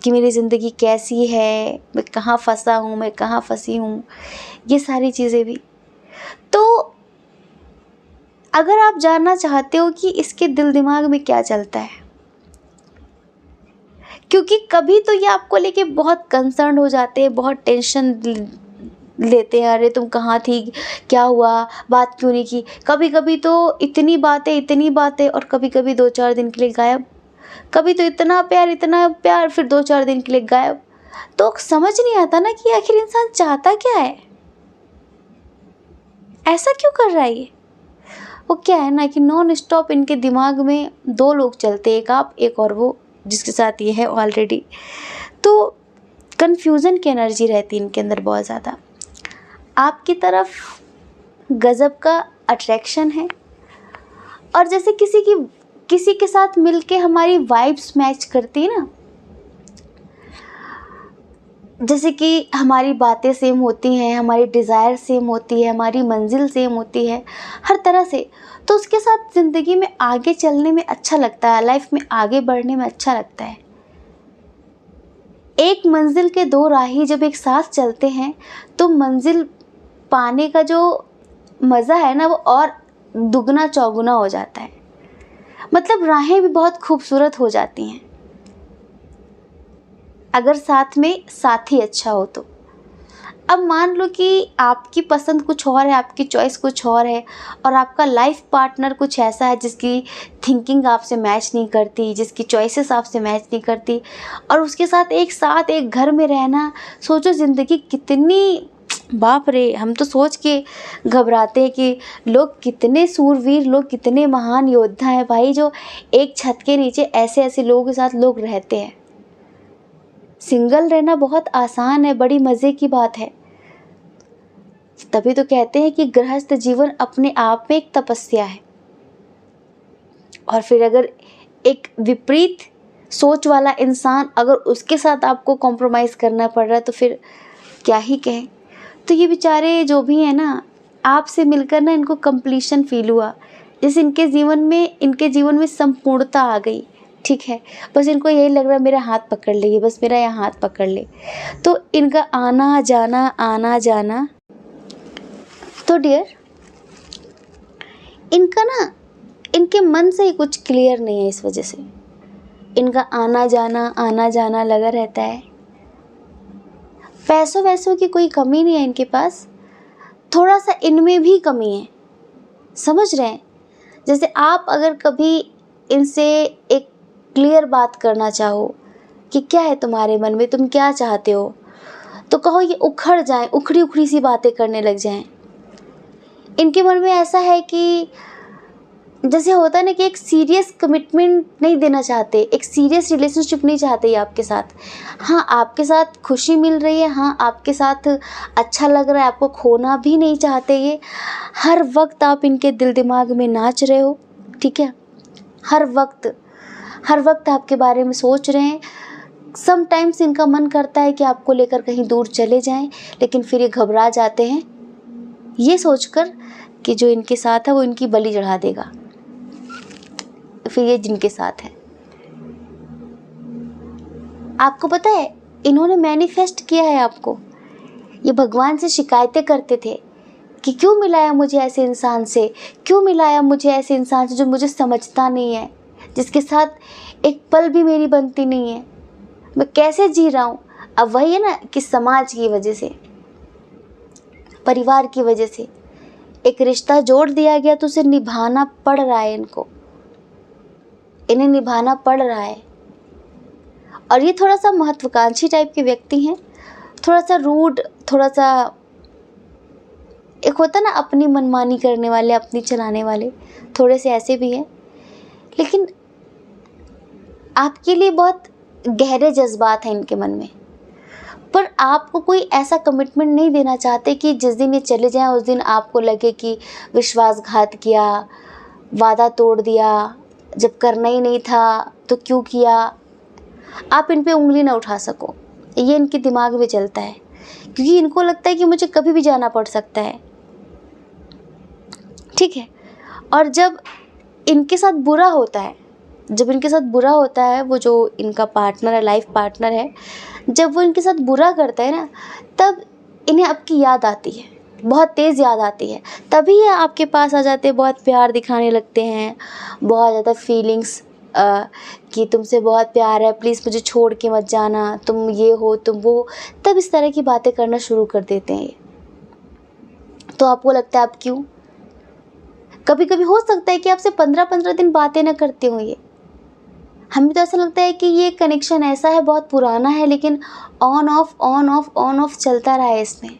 कि मेरी ज़िंदगी कैसी है, मैं कहाँ फंसा हूँ, मैं कहाँ फंसी हूँ, ये सारी चीज़ें भी। तो अगर आप जानना चाहते हो कि इसके दिल दिमाग में क्या चलता है, क्योंकि कभी तो ये आपको लेके बहुत कंसर्न हो जाते हैं, बहुत टेंशन लेते हैं, अरे तुम कहाँ थी, क्या हुआ, बात क्यों नहीं की। कभी कभी तो इतनी बातें और कभी कभी 2-4 दिन के लिए गायब। कभी तो इतना प्यार फिर 2-4 दिन के लिए गायब। तो समझ नहीं आता ना कि आखिर इंसान चाहता क्या है, ऐसा क्यों कर रहा है ये। वो क्या है ना कि नॉन स्टॉप इनके दिमाग में 2 लोग चलते, एक आप एक और वो जिसके साथ ये है ऑलरेडी। तो कन्फ्यूज़न की एनर्जी रहती है इनके अंदर बहुत ज़्यादा। आपकी तरफ गज़ब का अट्रैक्शन है, और जैसे किसी के साथ मिलके हमारी वाइब्स मैच करती है ना, जैसे कि हमारी बातें सेम होती हैं, हमारी डिज़ायर सेम होती है, हमारी मंजिल सेम होती है हर तरह से, तो उसके साथ ज़िंदगी में आगे चलने में अच्छा लगता है, लाइफ में आगे बढ़ने में अच्छा लगता है। एक मंजिल के 2 राही जब एक साथ चलते हैं तो मंजिल पाने का जो मज़ा है ना वो और दुगना चौगुना हो जाता है। मतलब राहें भी बहुत खूबसूरत हो जाती हैं अगर साथ में साथी अच्छा हो तो। अब मान लो कि आपकी पसंद कुछ और है, आपकी चॉइस कुछ और है, और आपका लाइफ पार्टनर कुछ ऐसा है जिसकी थिंकिंग आपसे मैच नहीं करती, जिसकी चॉइसेस आपसे मैच नहीं करती, और उसके साथ एक घर में रहना, सोचो ज़िंदगी कितनी, बाप रे, हम तो सोच के घबराते हैं कि लोग कितने सूरवीर, लोग कितने महान योद्धा हैं भाई, जो एक छत के नीचे ऐसे लोगों के साथ लोग रहते हैं। सिंगल रहना बहुत आसान है, बड़ी मज़े की बात है। तभी तो कहते हैं कि गृहस्थ जीवन अपने आप में एक तपस्या है। और फिर अगर एक विपरीत सोच वाला इंसान, अगर उसके साथ आपको कॉम्प्रोमाइज़ करना पड़ रहा है तो फिर क्या ही कहें। तो ये बेचारे जो भी हैं ना, आपसे मिलकर ना इनको कंप्लीशन फील हुआ, जैसे इनके जीवन में संपूर्णता आ गई। ठीक है, बस इनको यही लग रहा है मेरा हाथ पकड़ ले, बस मेरा यहाँ हाथ पकड़ ले। तो इनका आना जाना। तो डियर, इनका ना इनके मन से ही कुछ क्लियर नहीं है, इस वजह से इनका आना जाना लगा रहता है। पैसों की कोई कमी नहीं है इनके पास, थोड़ा सा इनमें भी कमी है, समझ रहे हैं। जैसे आप अगर कभी इनसे एक क्लियर बात करना चाहो कि क्या है तुम्हारे मन में, तुम क्या चाहते हो, तो कहो ये उखड़ जाएं, उखड़ी सी बातें करने लग जाएं। इनके मन में ऐसा है कि जैसे होता है ना कि एक सीरियस कमिटमेंट नहीं देना चाहते, एक सीरियस रिलेशनशिप नहीं चाहते ये आपके साथ। हाँ, आपके साथ खुशी मिल रही है, हाँ आपके साथ अच्छा लग रहा है, आपको खोना भी नहीं चाहते ये। हर वक्त आप इनके दिल दिमाग में नाच रहे हो, ठीक है, हर वक्त आपके बारे में सोच रहे हैं। समटाइम्स इनका मन करता है कि आपको लेकर कहीं दूर चले जाएं, लेकिन फिर ये घबरा जाते हैं ये सोचकर कि जो इनके साथ है वो इनकी बलि चढ़ा देगा, फिर ये जिनके साथ है। आपको पता है इन्होंने मैनिफेस्ट किया है आपको, ये भगवान से शिकायतें करते थे कि क्यों मिलाया मुझे ऐसे इंसान से, जो मुझे समझता नहीं है, जिसके साथ एक पल भी मेरी बनती नहीं है, मैं कैसे जी रहा हूँ। अब वही है ना कि समाज की वजह से, परिवार की वजह से एक रिश्ता जोड़ दिया गया तो उसे निभाना पड़ रहा है, इन्हें निभाना पड़ रहा है। और ये थोड़ा सा महत्वाकांक्षी टाइप के व्यक्ति हैं, थोड़ा सा रूड, थोड़ा सा एक होता ना अपनी मनमानी करने वाले, अपनी चलाने वाले, थोड़े से ऐसे भी हैं। लेकिन आपके लिए बहुत गहरे जज्बात हैं इनके मन में, पर आपको कोई ऐसा कमिटमेंट नहीं देना चाहते कि जिस दिन ये चले जाएं उस दिन आपको लगे कि विश्वासघात किया, वादा तोड़ दिया, जब करना ही नहीं था तो क्यों किया। आप इन पे उंगली ना उठा सको, ये इनके दिमाग में चलता है, क्योंकि इनको लगता है कि मुझे कभी भी जाना पड़ सकता है, ठीक है। और जब इनके साथ बुरा होता है, वो जो इनका पार्टनर है, लाइफ पार्टनर है, जब वो इनके साथ बुरा करता है ना, तब इन्हें आपकी याद आती है, बहुत तेज़ याद आती है, तभी ये आपके पास आ जाते हैं, बहुत प्यार दिखाने लगते हैं, बहुत ज़्यादा फीलिंग्स कि तुमसे बहुत प्यार है, प्लीज़ मुझे छोड़ के मत जाना, तुम ये हो तुम वो, तब इस तरह की बातें करना शुरू कर देते हैं ये। तो आपको लगता है आप क्यों, कभी कभी हो सकता है कि आपसे 15-15 दिन बातें ना करते हो ये। हमें तो ऐसा लगता है कि ये कनेक्शन ऐसा है, बहुत पुराना है, लेकिन on off on off on off चलता रहा है इसमें।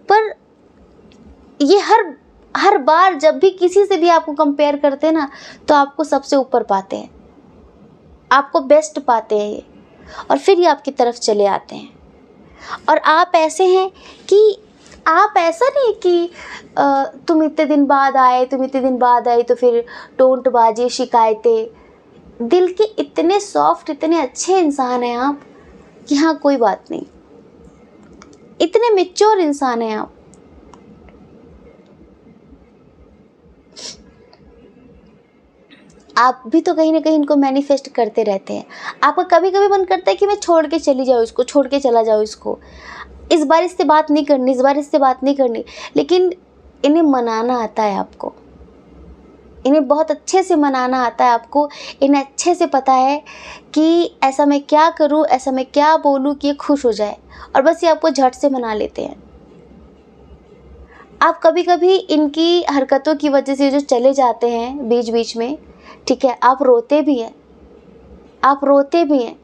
पर ये हर बार जब भी किसी से भी आपको कंपेयर करते हैं ना, तो आपको सबसे ऊपर पाते हैं, आपको बेस्ट पाते हैं ये, और फिर ये आपकी तरफ चले आते हैं। और आप ऐसे हैं कि आप ऐसा नहीं कि तुम इतने दिन बाद आए, तुम इतने दिन बाद आई, तो फिर टोंटबाजी, शिकायतें। दिल के इतने सॉफ्ट, इतने अच्छे इंसान हैं आप कि हाँ कोई बात नहीं, इतने मैच्योर इंसान हैं आप। आप भी तो कहीं ना कहीं इनको मैनिफेस्ट करते रहते हैं। आपका कभी कभी मन करता है कि मैं छोड़ के चली जाऊँ इसको, छोड़ के चला जाऊँ इसको, इस बार इससे बात नहीं करनी, इस बार इससे बात नहीं करनी, लेकिन इन्हें मनाना आता है आपको, इन्हें बहुत अच्छे से मनाना आता है आपको। इन्हें अच्छे से पता है कि ऐसा मैं क्या करूं, ऐसा मैं क्या बोलूं कि ये खुश हो जाए, और बस ये आपको झट से मना लेते हैं। आप कभी कभी इनकी हरकतों की वजह से जो चले जाते हैं बीच बीच में, ठीक है, आप रोते भी हैं, आप रोते भी हैं।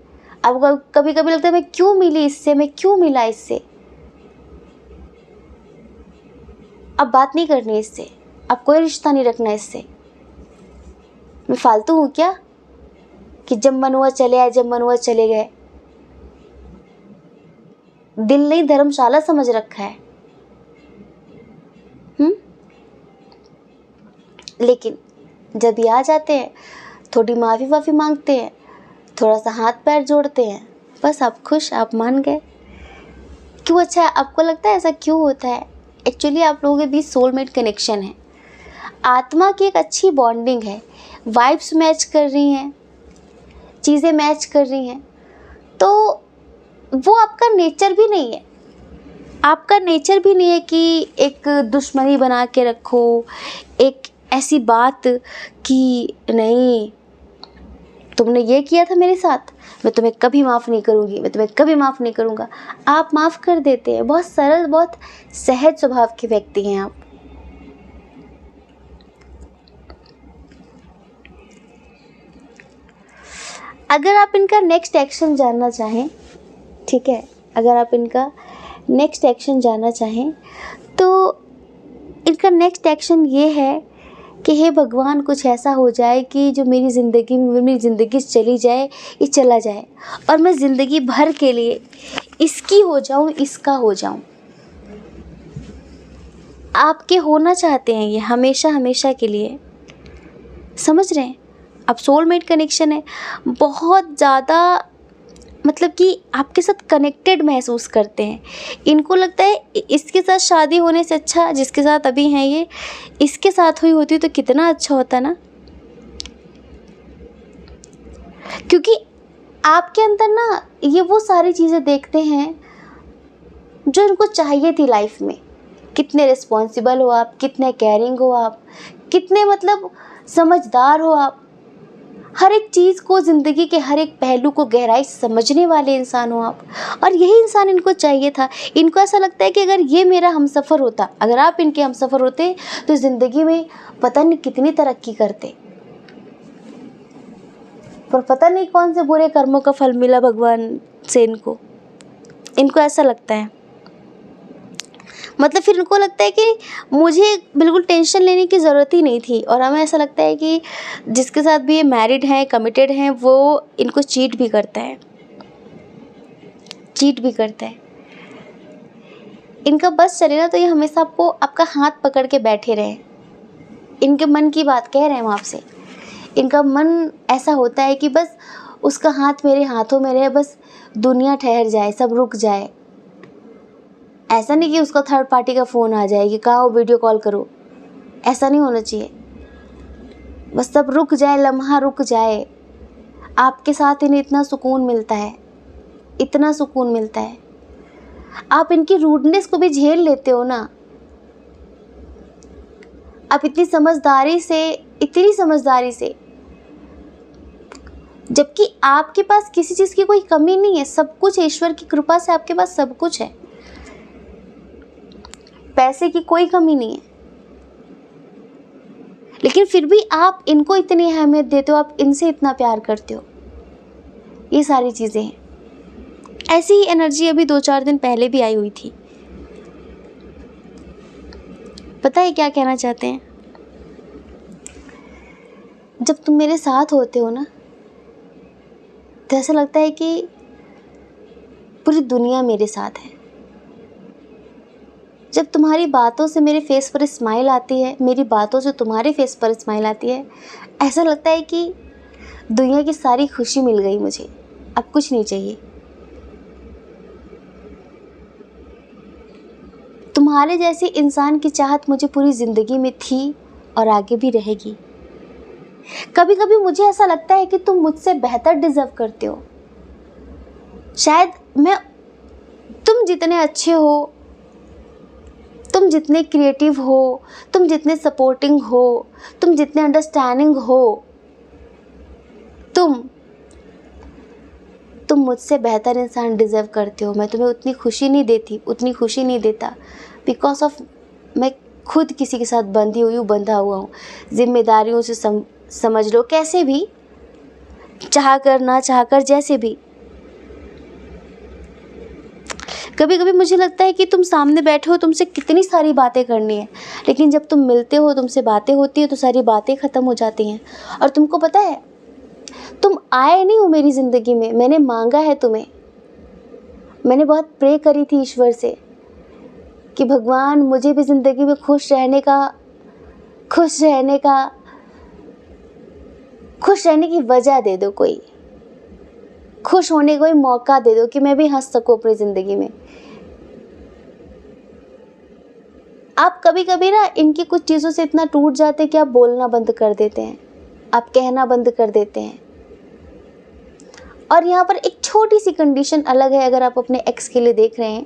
आपको कभी कभी लगता है मैं क्यों मिली इससे, मैं क्यों मिला इससे। अब बात नहीं करनी इससे, अब कोई रिश्ता नहीं रखना इससे। मैं फालतू हूँ क्या कि जब मन हुआ चले आए, जब मन हुआ चले गए। दिल नहीं धर्मशाला समझ रखा है। लेकिन जब ये आ जाते हैं, थोड़ी माफ़ी वाफ़ी मांगते हैं, थोड़ा सा हाथ पैर जोड़ते हैं, बस आप खुश, आप मान गए। क्यों अच्छा है, आपको लगता है ऐसा क्यों होता है? एक्चुअली आप लोगों के बीच सोलमेट कनेक्शन है, आत्मा की एक अच्छी बॉन्डिंग है, वाइब्स मैच कर रही हैं, चीज़ें मैच कर रही हैं। तो वो आपका नेचर भी नहीं है, आपका नेचर भी नहीं है कि एक दुश्मनी बना के रखो, एक ऐसी बात कि नहीं तुमने ये किया था मेरे साथ, मैं तुम्हें कभी माफ़ नहीं करूँगी, मैं तुम्हें कभी माफ़ नहीं करूँगा। आप माफ़ कर देते हैं, बहुत सरल, बहुत सहज स्वभाव के व्यक्ति हैं आप। अगर आप इनका नेक्स्ट एक्शन जानना चाहें, ठीक है, अगर आप इनका नेक्स्ट एक्शन जानना चाहें तो इनका नेक्स्ट एक्शन ये है कि हे भगवान कुछ ऐसा हो जाए कि जो मेरी ज़िंदगी से चली जाए, ये चला जाए, और मैं ज़िंदगी भर के लिए इसकी हो जाऊं, इसका हो जाऊं। आपके होना चाहते हैं ये हमेशा हमेशा के लिए, समझ रहे हैं? अब सोलमेट कनेक्शन है, बहुत ज़्यादा मतलब कि आपके साथ कनेक्टेड महसूस करते हैं। इनको लगता है इसके साथ शादी होने से अच्छा जिसके साथ अभी हैं ये, इसके साथ हुई होती तो कितना अच्छा होता ना। क्योंकि आपके अंदर ना ये वो सारी चीज़ें देखते हैं जो इनको चाहिए थी लाइफ में। कितने रिस्पॉन्सिबल हो आप, कितने केयरिंग हो आप, कितने मतलब समझदार हो आप, हर एक चीज़ को, ज़िंदगी के हर एक पहलू को गहराई से समझने वाले इंसान हो आप। और यही इंसान इनको चाहिए था। इनको ऐसा लगता है कि अगर ये मेरा हमसफ़र होता, अगर आप इनके हमसफ़र होते तो ज़िंदगी में पता नहीं कितनी तरक्की करते, पर पता नहीं कौन से बुरे कर्मों का फल मिला भगवान से इनको ऐसा लगता है। मतलब फिर इनको लगता है कि मुझे बिल्कुल टेंशन लेने की ज़रूरत ही नहीं थी। और हमें ऐसा लगता है कि जिसके साथ भी ये मैरिड हैं, कमिटेड हैं, वो इनको चीट भी करता है, चीट भी करता है। इनका बस चले ना तो ये हमेशा आपको आपका हाथ पकड़ के बैठे रहें। इनके मन की बात कह रहे हैं हम आपसे। इनका मन ऐसा होता है कि बस उसका हाथ मेरे हाथों में रहे, बस दुनिया ठहर जाए, सब रुक जाए। ऐसा नहीं कि उसका थर्ड पार्टी का फ़ोन आ जाए कि कहाँ हो, वीडियो कॉल करो, ऐसा नहीं होना चाहिए। बस सब रुक जाए, लम्हा रुक जाए। आपके साथ इन्हें इतना सुकून मिलता है, इतना सुकून मिलता है। आप इनकी रूडनेस को भी झेल लेते हो ना। आप इतनी समझदारी से, जबकि आपके पास किसी चीज़ की कोई कमी नहीं है, सब कुछ ईश्वर की कृपा से आपके पास सब कुछ है, पैसे की कोई कमी नहीं है, लेकिन फिर भी आप इनको इतनी अहमियत देते हो, आप इनसे इतना प्यार करते हो। ये सारी चीज़ें हैं। ऐसी ही एनर्जी अभी 2-4 दिन पहले भी आई हुई थी। पता है क्या कहना चाहते हैं? जब तुम मेरे साथ होते हो ना, तो ऐसा लगता है कि पूरी दुनिया मेरे साथ है। जब तुम्हारी बातों से मेरे फेस पर स्माइल आती है, मेरी बातों से तुम्हारे फेस पर स्माइल आती है, ऐसा लगता है कि दुनिया की सारी खुशी मिल गई मुझे, अब कुछ नहीं चाहिए। तुम्हारे जैसे इंसान की चाहत मुझे पूरी ज़िंदगी में थी और आगे भी रहेगी। कभी कभी मुझे ऐसा लगता है कि तुम मुझसे बेहतर डिज़र्व करते हो। शायद तुम जितने अच्छे हो, तुम जितने क्रिएटिव हो, तुम जितने सपोर्टिंग हो, तुम जितने अंडरस्टैंडिंग हो, तुम मुझसे बेहतर इंसान डिज़र्व करते हो। मैं तुम्हें उतनी खुशी नहीं देता बिकॉज ऑफ मैं खुद किसी के साथ बंधा हुआ हूँ, जिम्मेदारियों से समझ लो, कैसे भी, चाह कर ना चाह कर, जैसे भी। कभी कभी मुझे लगता है कि तुम सामने बैठे हो, तुमसे कितनी सारी बातें करनी है, लेकिन जब तुम मिलते हो, तुमसे बातें होती है, तो सारी बातें ख़त्म हो जाती हैं। और तुमको पता है, तुम आए नहीं हो मेरी ज़िंदगी में, मैंने मांगा है तुम्हें। मैंने बहुत प्रे करी थी ईश्वर से कि भगवान मुझे भी ज़िंदगी में खुश रहने की वजह दे दो, कोई खुश होने का कोई मौका दे दो कि मैं भी हंस सकूं अपनी ज़िंदगी में। आप कभी कभी ना इनकी कुछ चीज़ों से इतना टूट जाते हैं कि आप बोलना बंद कर देते हैं, आप कहना बंद कर देते हैं। और यहाँ पर एक छोटी सी कंडीशन अलग है, अगर आप अपने एक्स के लिए देख रहे हैं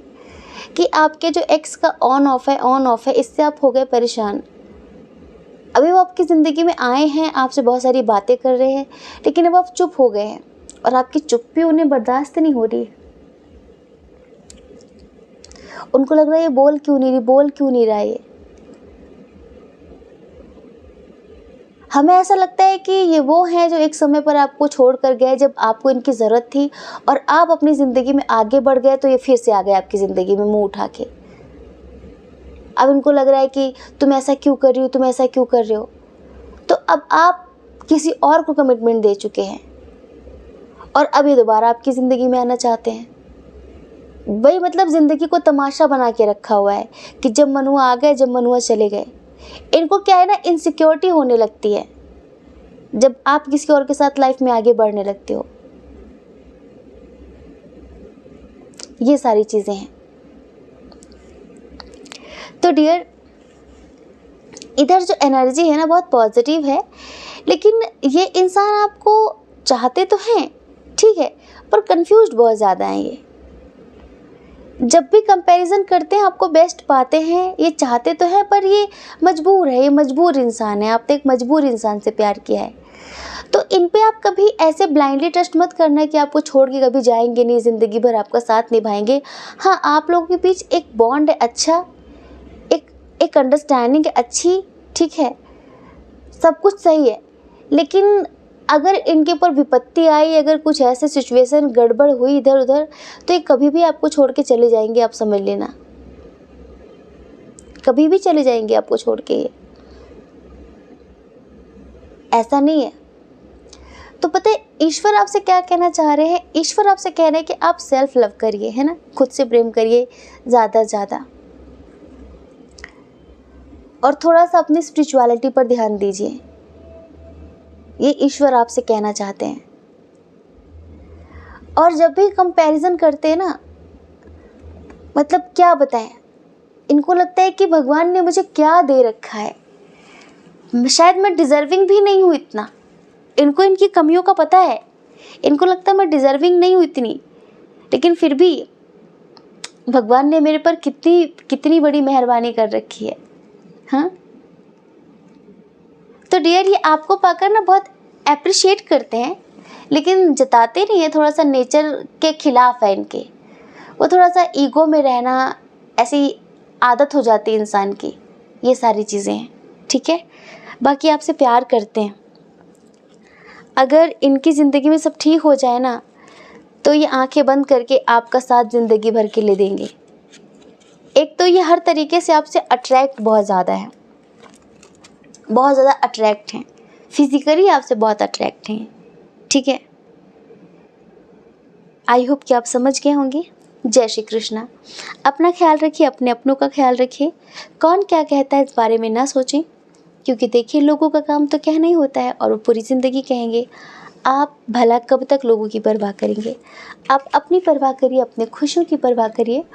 कि आपके जो एक्स का ऑन ऑफ है, इससे आप हो गए परेशान। अभी वो आपकी ज़िंदगी में आए हैं, आपसे बहुत सारी बातें कर रहे हैं, लेकिन अब आप चुप हो गए हैं और आपकी चुप्पी उन्हें बर्दाश्त नहीं हो रही। उनको लग रहा है ये बोल क्यों नहीं रहा ये। हमें ऐसा लगता है कि ये वो हैं जो एक समय पर आपको छोड़ कर गए जब आपको इनकी ज़रूरत थी, और आप अपनी ज़िंदगी में आगे बढ़ गए तो ये फिर से आ गए आपकी ज़िंदगी में मुंह उठा के। अब इनको लग रहा है कि तुम ऐसा क्यों कर रही हो, तो अब आप किसी और को कमिटमेंट दे चुके हैं और अब ये दोबारा आपकी ज़िंदगी में आना चाहते हैं। वही मतलब ज़िंदगी को तमाशा बना के रखा हुआ है कि जब मन हुआ आ गए, जब मन हुआ चले गए। इनको क्या है ना, इनसिक्योरिटी होने लगती है जब आप किसी और के साथ लाइफ में आगे बढ़ने लगते हो। ये सारी चीज़ें हैं। तो डियर, इधर जो एनर्जी है ना बहुत पॉजिटिव है, लेकिन ये इंसान आपको चाहते तो हैं, ठीक है, पर कंफ्यूज्ड बहुत ज़्यादा हैं। ये जब भी कंपैरिजन करते हैं आपको बेस्ट पाते हैं, ये चाहते तो हैं पर ये मजबूर है, ये मजबूर इंसान है। आपने एक मजबूर इंसान से प्यार किया है, तो इन पे आप कभी ऐसे ब्लाइंडली ट्रस्ट मत करना कि आपको छोड़ के कभी जाएंगे नहीं, ज़िंदगी भर आपका साथ निभाएंगे। हाँ, आप लोगों के बीच एक बॉन्ड है अच्छा, एक अंडरस्टैंडिंग है अच्छी, ठीक है, सब कुछ सही है, लेकिन अगर इनके ऊपर विपत्ति आई, अगर कुछ ऐसे सिचुएशन गड़बड़ हुई इधर उधर, तो ये कभी भी आपको छोड़ के चले जाएंगे। आप समझ लेना, कभी भी चले जाएंगे आपको छोड़ के। ये ऐसा नहीं है। तो पता है ईश्वर आपसे क्या कहना चाह रहे हैं? ईश्वर आपसे कह रहे हैं कि आप सेल्फ लव करिए, है ना, खुद से प्रेम करिए ज़्यादा से ज़्यादा, और थोड़ा सा अपनी स्पिरिचुअलिटी पर ध्यान दीजिए। ये ईश्वर आपसे कहना चाहते हैं। और जब भी कंपैरिजन करते हैं ना, मतलब क्या बताएं, इनको लगता है कि भगवान ने मुझे क्या दे रखा है, शायद मैं डिजर्विंग भी नहीं हूँ इतना। इनको इनकी कमियों का पता है, इनको लगता है मैं डिजर्विंग नहीं हूँ इतनी, लेकिन फिर भी भगवान ने मेरे पर कितनी कितनी बड़ी मेहरबानी कर रखी है। हाँ, तो डियर, ये आपको पाकर ना बहुत अप्रिशिएट करते हैं, लेकिन जताते नहीं है, थोड़ा सा नेचर के खिलाफ है इनके। वो थोड़ा सा ईगो में रहना, ऐसी आदत हो जाती है इंसान की, ये सारी चीज़ें हैं। ठीक है, बाकी आपसे प्यार करते हैं। अगर इनकी ज़िंदगी में सब ठीक हो जाए ना, तो ये आंखें बंद करके आपका साथ ज़िंदगी भर के ले देंगे। एक तो ये हर तरीके से आपसे अट्रैक्ट बहुत ज़्यादा है, बहुत ज़्यादा अट्रैक्ट हैं, फिजिकली आपसे बहुत अट्रैक्ट हैं। ठीक है, आई होप कि आप समझ गए होंगे। जय श्री कृष्णा। अपना ख्याल रखिए, अपने अपनों का ख्याल रखिए। कौन क्या कहता है इस बारे में ना सोचें, क्योंकि देखिए लोगों का काम तो कहना ही होता है और वो पूरी ज़िंदगी कहेंगे। आप भला कब तक लोगों की परवाह करेंगे? आप अपनी परवाह करिए, अपने खुशियों की परवाह करिए।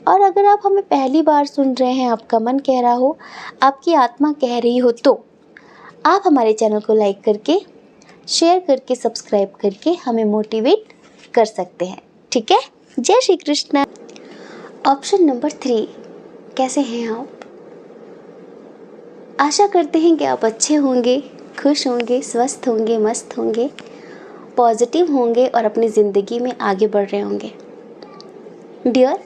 और अगर आप हमें पहली बार सुन रहे हैं, आपका मन कह रहा हो, आपकी आत्मा कह रही हो, तो आप हमारे चैनल को लाइक करके, शेयर करके, सब्सक्राइब करके हमें मोटिवेट कर सकते हैं। ठीक है, जय श्री कृष्ण। ऑप्शन नंबर 3, कैसे हैं आप? आशा करते हैं कि आप अच्छे होंगे, खुश होंगे, स्वस्थ होंगे, मस्त होंगे, पॉजिटिव होंगे और अपनी ज़िंदगी में आगे बढ़ रहे होंगे। डियर,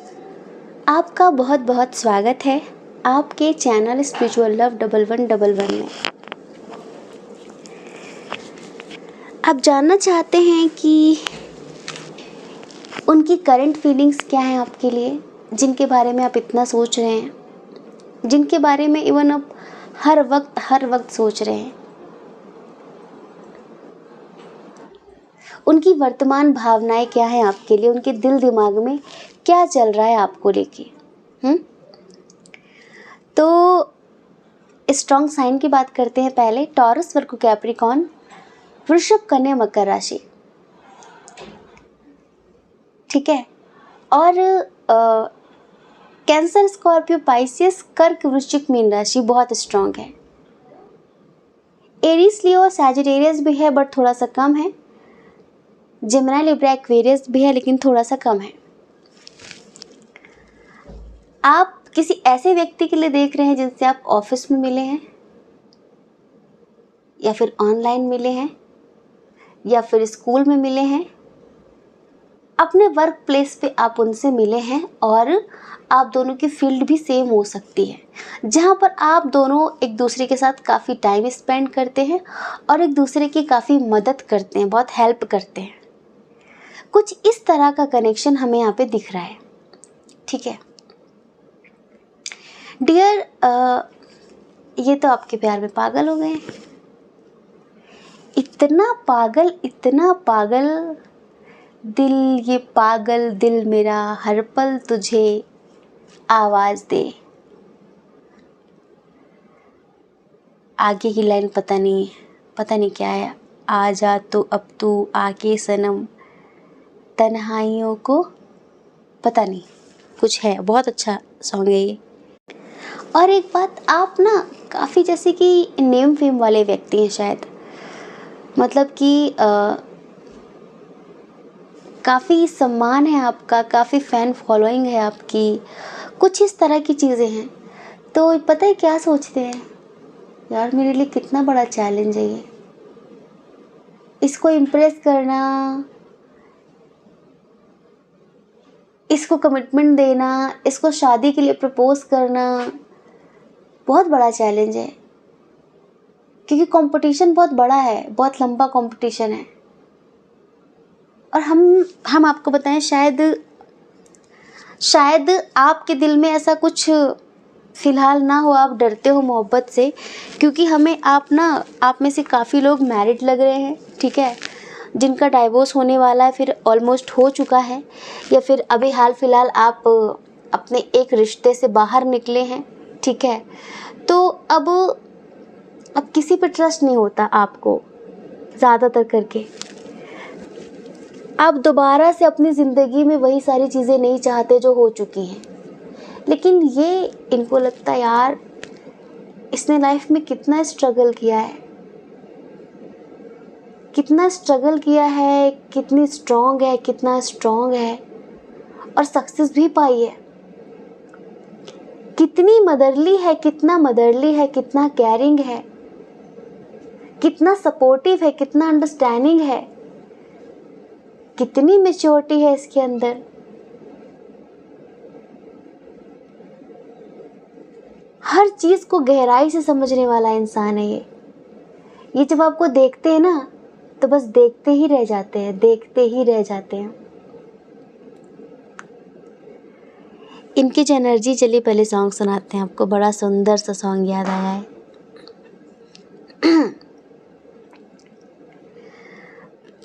आपका बहुत बहुत स्वागत है आपके चैनल स्पिरिचुअल लव 1111 में। आप जानना चाहते हैं कि उनकी करंट फीलिंग्स क्या हैं आपके लिए, जिनके बारे में आप इतना सोच रहे हैं, जिनके बारे में इवन आप हर वक्त सोच रहे हैं। उनकी वर्तमान भावनाएं क्या हैं आपके लिए, उनके दिल दिमाग में क्या चल रहा है आपको लेके। तो स्ट्रॉन्ग साइन की बात करते हैं पहले। टॉरस, वर्गो, कैप्रिकॉर्न, वृषभ, कन्या, मकर राशि। ठीक है, और कैंसर, स्कॉर्पियो, पाइसियस, कर्क, वृश्चिक, मीन राशि बहुत स्ट्रॉन्ग है। एरीज, लियो, सैजिटेरियस भी है बट थोड़ा सा कम है। जेमिनी, लिब्रा, एक्वेरियस भी है लेकिन थोड़ा सा कम है। आप किसी ऐसे व्यक्ति के लिए देख रहे हैं जिनसे आप ऑफिस में मिले हैं, या फिर ऑनलाइन मिले हैं, या फिर स्कूल में मिले हैं, अपने वर्क प्लेस पे आप उनसे मिले हैं, और आप दोनों की फील्ड भी सेम हो सकती है, जहाँ पर आप दोनों एक दूसरे के साथ काफ़ी टाइम स्पेंड करते हैं और एक दूसरे की काफ़ी मदद करते हैं, बहुत हेल्प करते हैं। कुछ इस तरह का कनेक्शन हमें यहाँ पे दिख रहा है। ठीक है डियर, ये तो आपके प्यार में पागल हो गए हैं। इतना पागल दिल, ये पागल दिल मेरा हर पल तुझे आवाज़ दे। आगे की लाइन पता नहीं क्या है। आ जा तो अब तू आके सनम, तन्हाइयों को पता नहीं कुछ है। बहुत अच्छा सॉन्ग है ये। और एक बात, आप ना काफ़ी जैसे कि नेम फेम वाले व्यक्ति हैं शायद, मतलब कि काफ़ी सम्मान है आपका, काफ़ी फ़ैन फॉलोइंग है आपकी, कुछ इस तरह की चीज़ें हैं। तो पता है क्या सोचते हैं, यार मेरे लिए कितना बड़ा चैलेंज है ये, इसको इम्प्रेस करना, इसको कमिटमेंट देना, इसको शादी के लिए प्रपोज करना बहुत बड़ा चैलेंज है, क्योंकि कंपटीशन बहुत बड़ा है, बहुत लंबा कंपटीशन है। और हम आपको बताएं, शायद आपके दिल में ऐसा कुछ फ़िलहाल ना हो, आप डरते हो मोहब्बत से, क्योंकि आप में से काफ़ी लोग मैरिड लग रहे हैं। ठीक है, जिनका डाइवोर्स होने वाला है, फिर ऑलमोस्ट हो चुका है, या फिर अभी हाल फिलहाल आप अपने एक रिश्ते से बाहर निकले हैं। ठीक है, तो अब किसी पे ट्रस्ट नहीं होता आपको, ज़्यादातर करके आप दोबारा से अपनी ज़िंदगी में वही सारी चीज़ें नहीं चाहते जो हो चुकी हैं। लेकिन ये इनको लगता है, यार इसने लाइफ में कितना स्ट्रगल किया है, कितना स्ट्रॉन्ग है, और सक्सेस भी पाई है। कितनी मदरली है, कितना मदरली है, कितना केयरिंग है, कितना सपोर्टिव है, कितना अंडरस्टैंडिंग है, कितनी मैच्योरिटी है इसके अंदर। हर चीज को गहराई से समझने वाला इंसान है ये जब आपको देखते हैं ना तो बस देखते ही रह जाते हैं, देखते ही रह जाते हैं। इनकी जो एनर्जी, चलिए पहले सॉन्ग सुनाते हैं आपको। बड़ा सुंदर सा सॉन्ग याद आया है।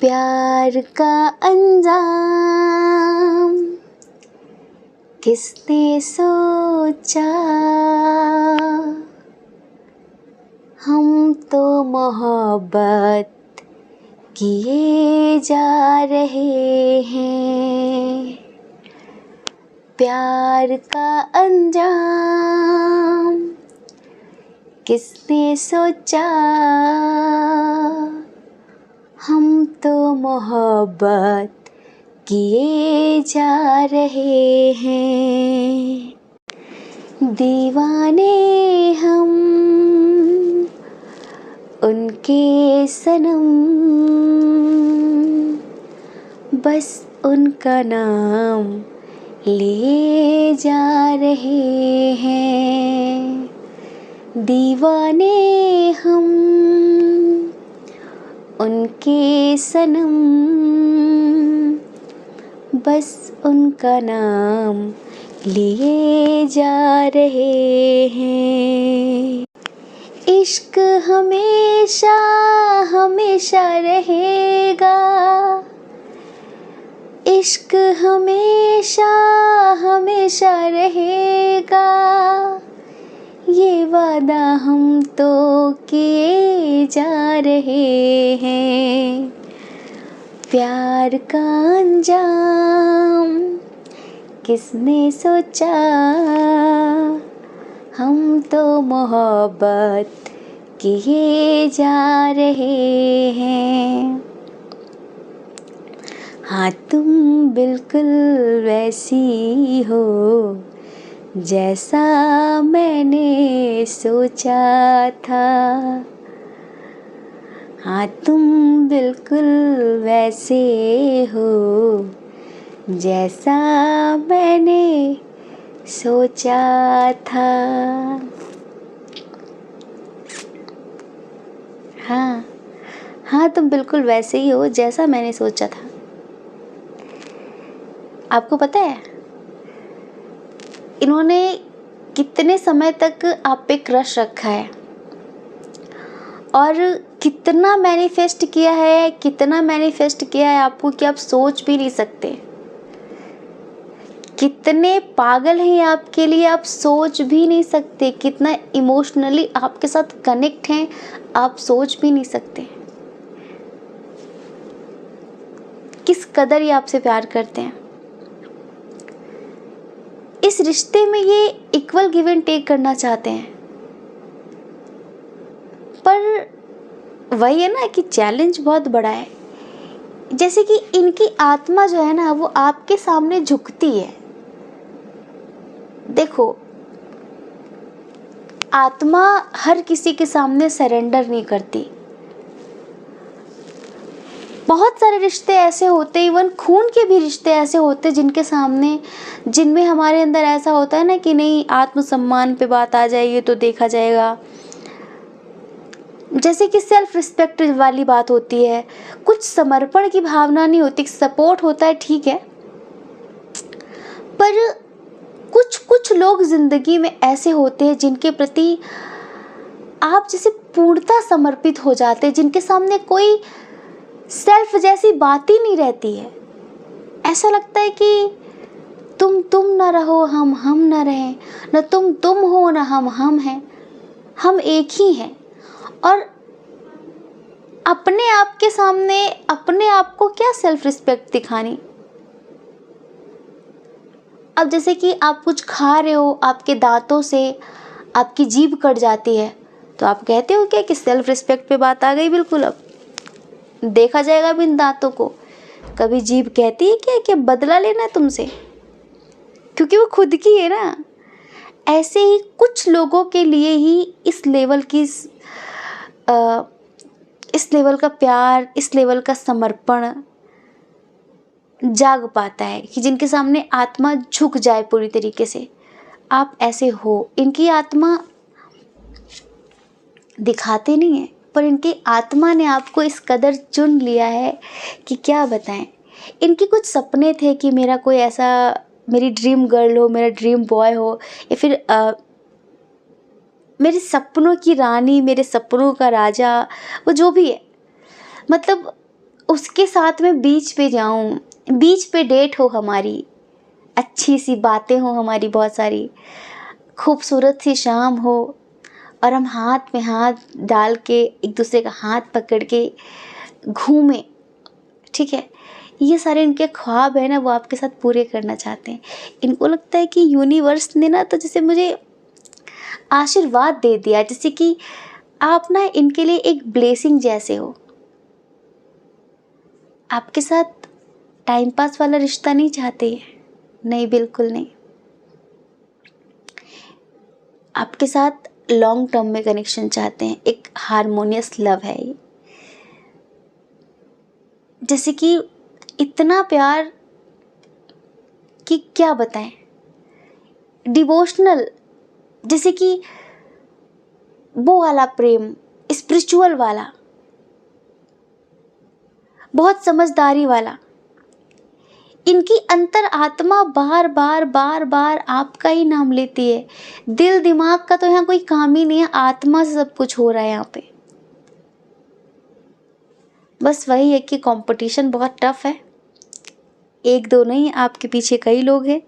प्यार का अंजाम किसने सोचा, हम तो मोहब्बत किए जा रहे हैं। प्यार का अंजाम किसने सोचा, हम तो मोहब्बत किए जा रहे हैं। दीवाने हम उनके सनम, बस उनका नाम लिए जा रहे हैं। दीवाने हम उनके सनम, बस उनका नाम लिए जा रहे हैं। इश्क हमेशा हमेशा रहेगा, इश्क हमेशा हमेशा रहेगा, ये वादा हम तो किए जा रहे हैं। प्यार का अंजाम किसने सोचा, हम तो मोहब्बत किए जा रहे हैं। हाँ तुम बिल्कुल वैसी हो जैसा मैंने सोचा था। हाँ तुम बिल्कुल वैसे हो जैसा मैंने सोचा था। हाँ तुम बिल्कुल वैसे ही हो जैसा मैंने सोचा था। आपको पता है इन्होंने कितने समय तक आप पे क्रश रखा है और कितना मैनिफेस्ट किया है, कितना मैनिफेस्ट किया है आपको कि आप सोच भी नहीं सकते। कितने पागल हैं आपके लिए, आप सोच भी नहीं सकते। कितना इमोशनली आपके साथ कनेक्ट हैं, आप सोच भी नहीं सकते। किस कदर ये आपसे प्यार करते हैं। इस रिश्ते में ये इक्वल गिव एंड टेक करना चाहते हैं, पर वही है ना कि चैलेंज बहुत बड़ा है। जैसे कि इनकी आत्मा जो है ना वो आपके सामने झुकती है। देखो आत्मा हर किसी के सामने सरेंडर नहीं करती। बहुत सारे रिश्ते ऐसे होते, इवन खून के भी रिश्ते ऐसे होते जिनके सामने, जिनमें हमारे अंदर ऐसा होता है ना कि नहीं आत्मसम्मान पे बात आ जाएगी तो देखा जाएगा। जैसे कि सेल्फ रिस्पेक्ट वाली बात होती है, कुछ समर्पण की भावना नहीं होती। सपोर्ट होता है ठीक है, पर कुछ लोग जिंदगी में ऐसे होते हैं जिनके प्रति आप जैसे पूर्णता समर्पित हो जाते हैं, जिनके सामने कोई सेल्फ जैसी बात ही नहीं रहती है। ऐसा लगता है कि तुम ना रहो, हम ना रहें, न तुम हो ना हम हैं, हम एक ही हैं। और अपने आप के सामने अपने आप को क्या सेल्फ रिस्पेक्ट दिखानी। अब जैसे कि आप कुछ खा रहे हो, आपके दांतों से आपकी जीभ कट जाती है, तो आप कहते हो क्या कि सेल्फ रिस्पेक्ट पे बात आ गई। बिल्कुल, अब देखा जाएगा अब इन दांतों को। कभी जीभ कहती है क्या कि बदला लेना है तुमसे, क्योंकि वो खुद की है ना। ऐसे ही कुछ लोगों के लिए ही इस लेवल का प्यार, इस लेवल का समर्पण जाग पाता है कि जिनके सामने आत्मा झुक जाए पूरी तरीके से। आप ऐसे हो। इनकी आत्मा दिखाते नहीं है, पर इनकी आत्मा ने आपको इस कदर चुन लिया है कि क्या बताएं। इनके कुछ सपने थे कि मेरा कोई ऐसा, मेरी ड्रीम गर्ल हो, मेरा ड्रीम बॉय हो, या फिर मेरे सपनों की रानी, मेरे सपनों का राजा, वो जो भी है, मतलब उसके साथ में बीच पे जाऊं, बीच पे डेट हो हमारी, अच्छी सी बातें हो हमारी, बहुत सारी खूबसूरत सी शाम हो, और हम हाथ में हाथ डाल के एक दूसरे का हाथ पकड़ के घूमें। ठीक है, ये सारे इनके ख्वाब है ना, वो आपके साथ पूरे करना चाहते हैं। इनको लगता है कि यूनिवर्स ने ना तो जैसे मुझे आशीर्वाद दे दिया, जैसे कि आप ना इनके लिए एक ब्लेसिंग जैसे हो। आपके साथ टाइम पास वाला रिश्ता नहीं चाहते हैं, नहीं, बिल्कुल नहीं। आपके साथ लॉन्ग टर्म में कनेक्शन चाहते हैं, एक हारमोनियस लव है ये। जैसे कि इतना प्यार कि क्या बताएं, डिवोशनल, जैसे कि वो वाला प्रेम, स्पिरिचुअल वाला, बहुत समझदारी वाला। इनकी अंतर आत्मा बार बार बार बार आपका ही नाम लेती है। दिल दिमाग का तो यहाँ कोई काम ही नहीं है, आत्मा से सब कुछ हो रहा है यहाँ पे। बस वही है कि कंपटीशन बहुत टफ है, एक दो नहीं, आपके पीछे कई लोग हैं,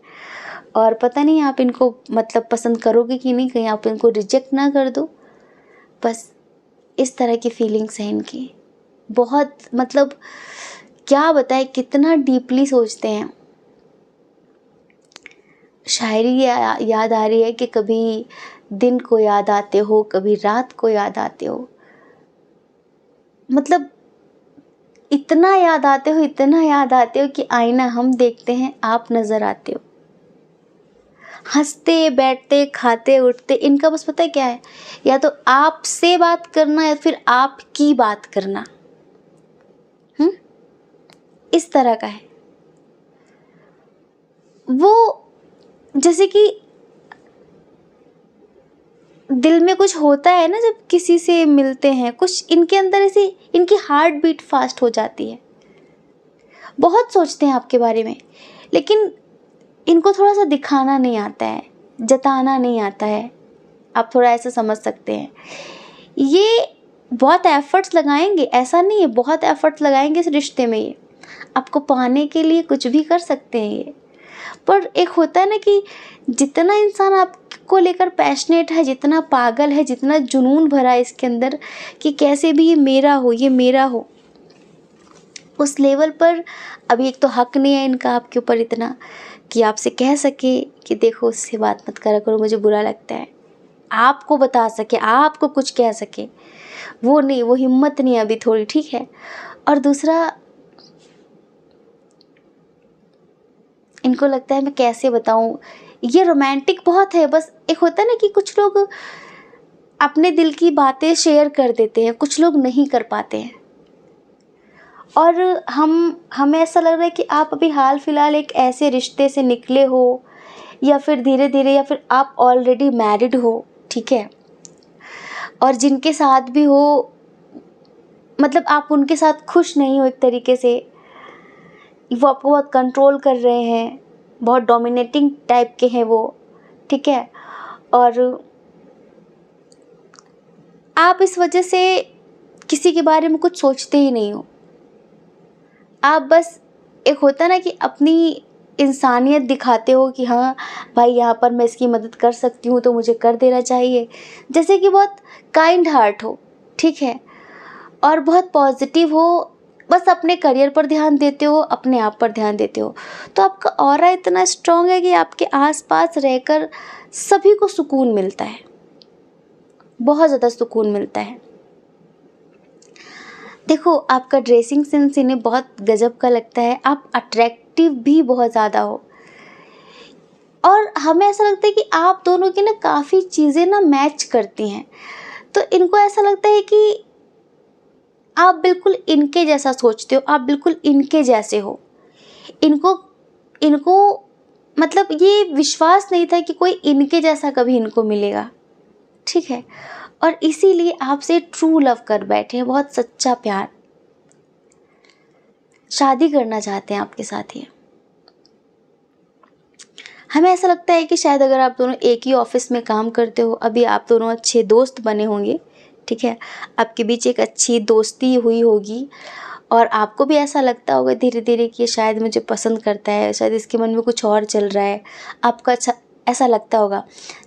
और पता नहीं आप इनको मतलब पसंद करोगे कि नहीं, कहीं आप इनको रिजेक्ट ना कर दो। बस इस तरह की फीलिंग्स हैं इनकी, बहुत मतलब क्या बताए, कितना डीपली सोचते हैं। शायरी याद आ रही है कि कभी दिन को याद आते हो, कभी रात को याद आते हो, मतलब इतना याद आते हो, इतना याद आते हो कि आईना हम देखते हैं, आप नजर आते हो। हंसते बैठते खाते उठते इनका बस पता है क्या है, या तो आपसे बात करना या फिर आपकी बात करना। इस तरह का है वो। जैसे कि दिल में कुछ होता है ना, जब किसी से मिलते हैं, कुछ इनके अंदर ऐसे, इनकी हार्ट बीट फास्ट हो जाती है। बहुत सोचते हैं आपके बारे में, लेकिन इनको थोड़ा सा दिखाना नहीं आता है, जताना नहीं आता है। आप थोड़ा ऐसा समझ सकते हैं। ये बहुत एफर्ट्स लगाएंगे, ऐसा नहीं है, बहुत एफर्ट्स लगाएंगे इस रिश्ते में। ये आपको पाने के लिए कुछ भी कर सकते हैं ये। पर एक होता है ना कि जितना इंसान आपको लेकर पैशनेट है, जितना पागल है, जितना जुनून भरा है इसके अंदर कि कैसे भी ये मेरा हो, ये मेरा हो, उस लेवल पर अभी एक तो हक नहीं है इनका आपके ऊपर इतना कि आपसे कह सके कि देखो उससे बात मत करा करो, मुझे बुरा लगता है। आपको बता सके, आपको कुछ कह सके, वो नहीं, वो हिम्मत नहीं अभी थोड़ी। ठीक है। और दूसरा, इनको लगता है, मैं कैसे बताऊं, ये रोमांटिक बहुत है। बस एक होता है ना कि कुछ लोग अपने दिल की बातें शेयर कर देते हैं, कुछ लोग नहीं कर पाते हैं। और हमें ऐसा लग रहा है कि आप अभी हाल फिलहाल एक ऐसे रिश्ते से निकले हो, या फिर धीरे धीरे, या फिर आप ऑलरेडी मैरिड हो। ठीक है। और जिनके साथ भी हो, मतलब आप उनके साथ खुश नहीं हो एक तरीके से, वो आपको बहुत कंट्रोल कर रहे हैं, बहुत डोमिनेटिंग टाइप के हैं वो। ठीक है। और आप इस वजह से किसी के बारे में कुछ सोचते ही नहीं हो। आप बस, एक होता है ना कि अपनी इंसानियत दिखाते हो कि हाँ भाई, यहाँ पर मैं इसकी मदद कर सकती हूँ तो मुझे कर देना चाहिए, जैसे कि बहुत काइंड हार्ट हो। ठीक है। और बहुत पॉजिटिव हो, बस अपने करियर पर ध्यान देते हो, अपने आप पर ध्यान देते हो। तो आपका ऑरा इतना स्ट्रॉन्ग है कि आपके आसपास रहकर सभी को सुकून मिलता है, बहुत ज़्यादा सुकून मिलता है। देखो, आपका ड्रेसिंग सेंस इन्हें बहुत गजब का लगता है, आप अट्रैक्टिव भी बहुत ज़्यादा हो। और हमें ऐसा लगता है कि आप दोनों की ना काफ़ी चीज़ें ना मैच करती हैं। तो इनको ऐसा लगता है कि आप बिल्कुल इनके जैसा सोचते हो, आप बिल्कुल इनके जैसे हो। इनको इनको मतलब ये विश्वास नहीं था कि कोई इनके जैसा कभी इनको मिलेगा, ठीक है? और इसीलिए आपसे ट्रू लव कर बैठे हैं, बहुत सच्चा प्यार, शादी करना चाहते हैं आपके साथ ये। हमें ऐसा लगता है कि शायद अगर आप दोनों एक ही ऑफिस में काम करते हो, अभी आप दोनों अच्छे दोस्त बने होंगे, ठीक है? आपके बीच एक अच्छी दोस्ती हुई होगी और आपको भी ऐसा लगता होगा धीरे धीरे कि ये शायद मुझे पसंद करता है, शायद इसके मन में कुछ और चल रहा है। आपको अच्छा ऐसा लगता होगा।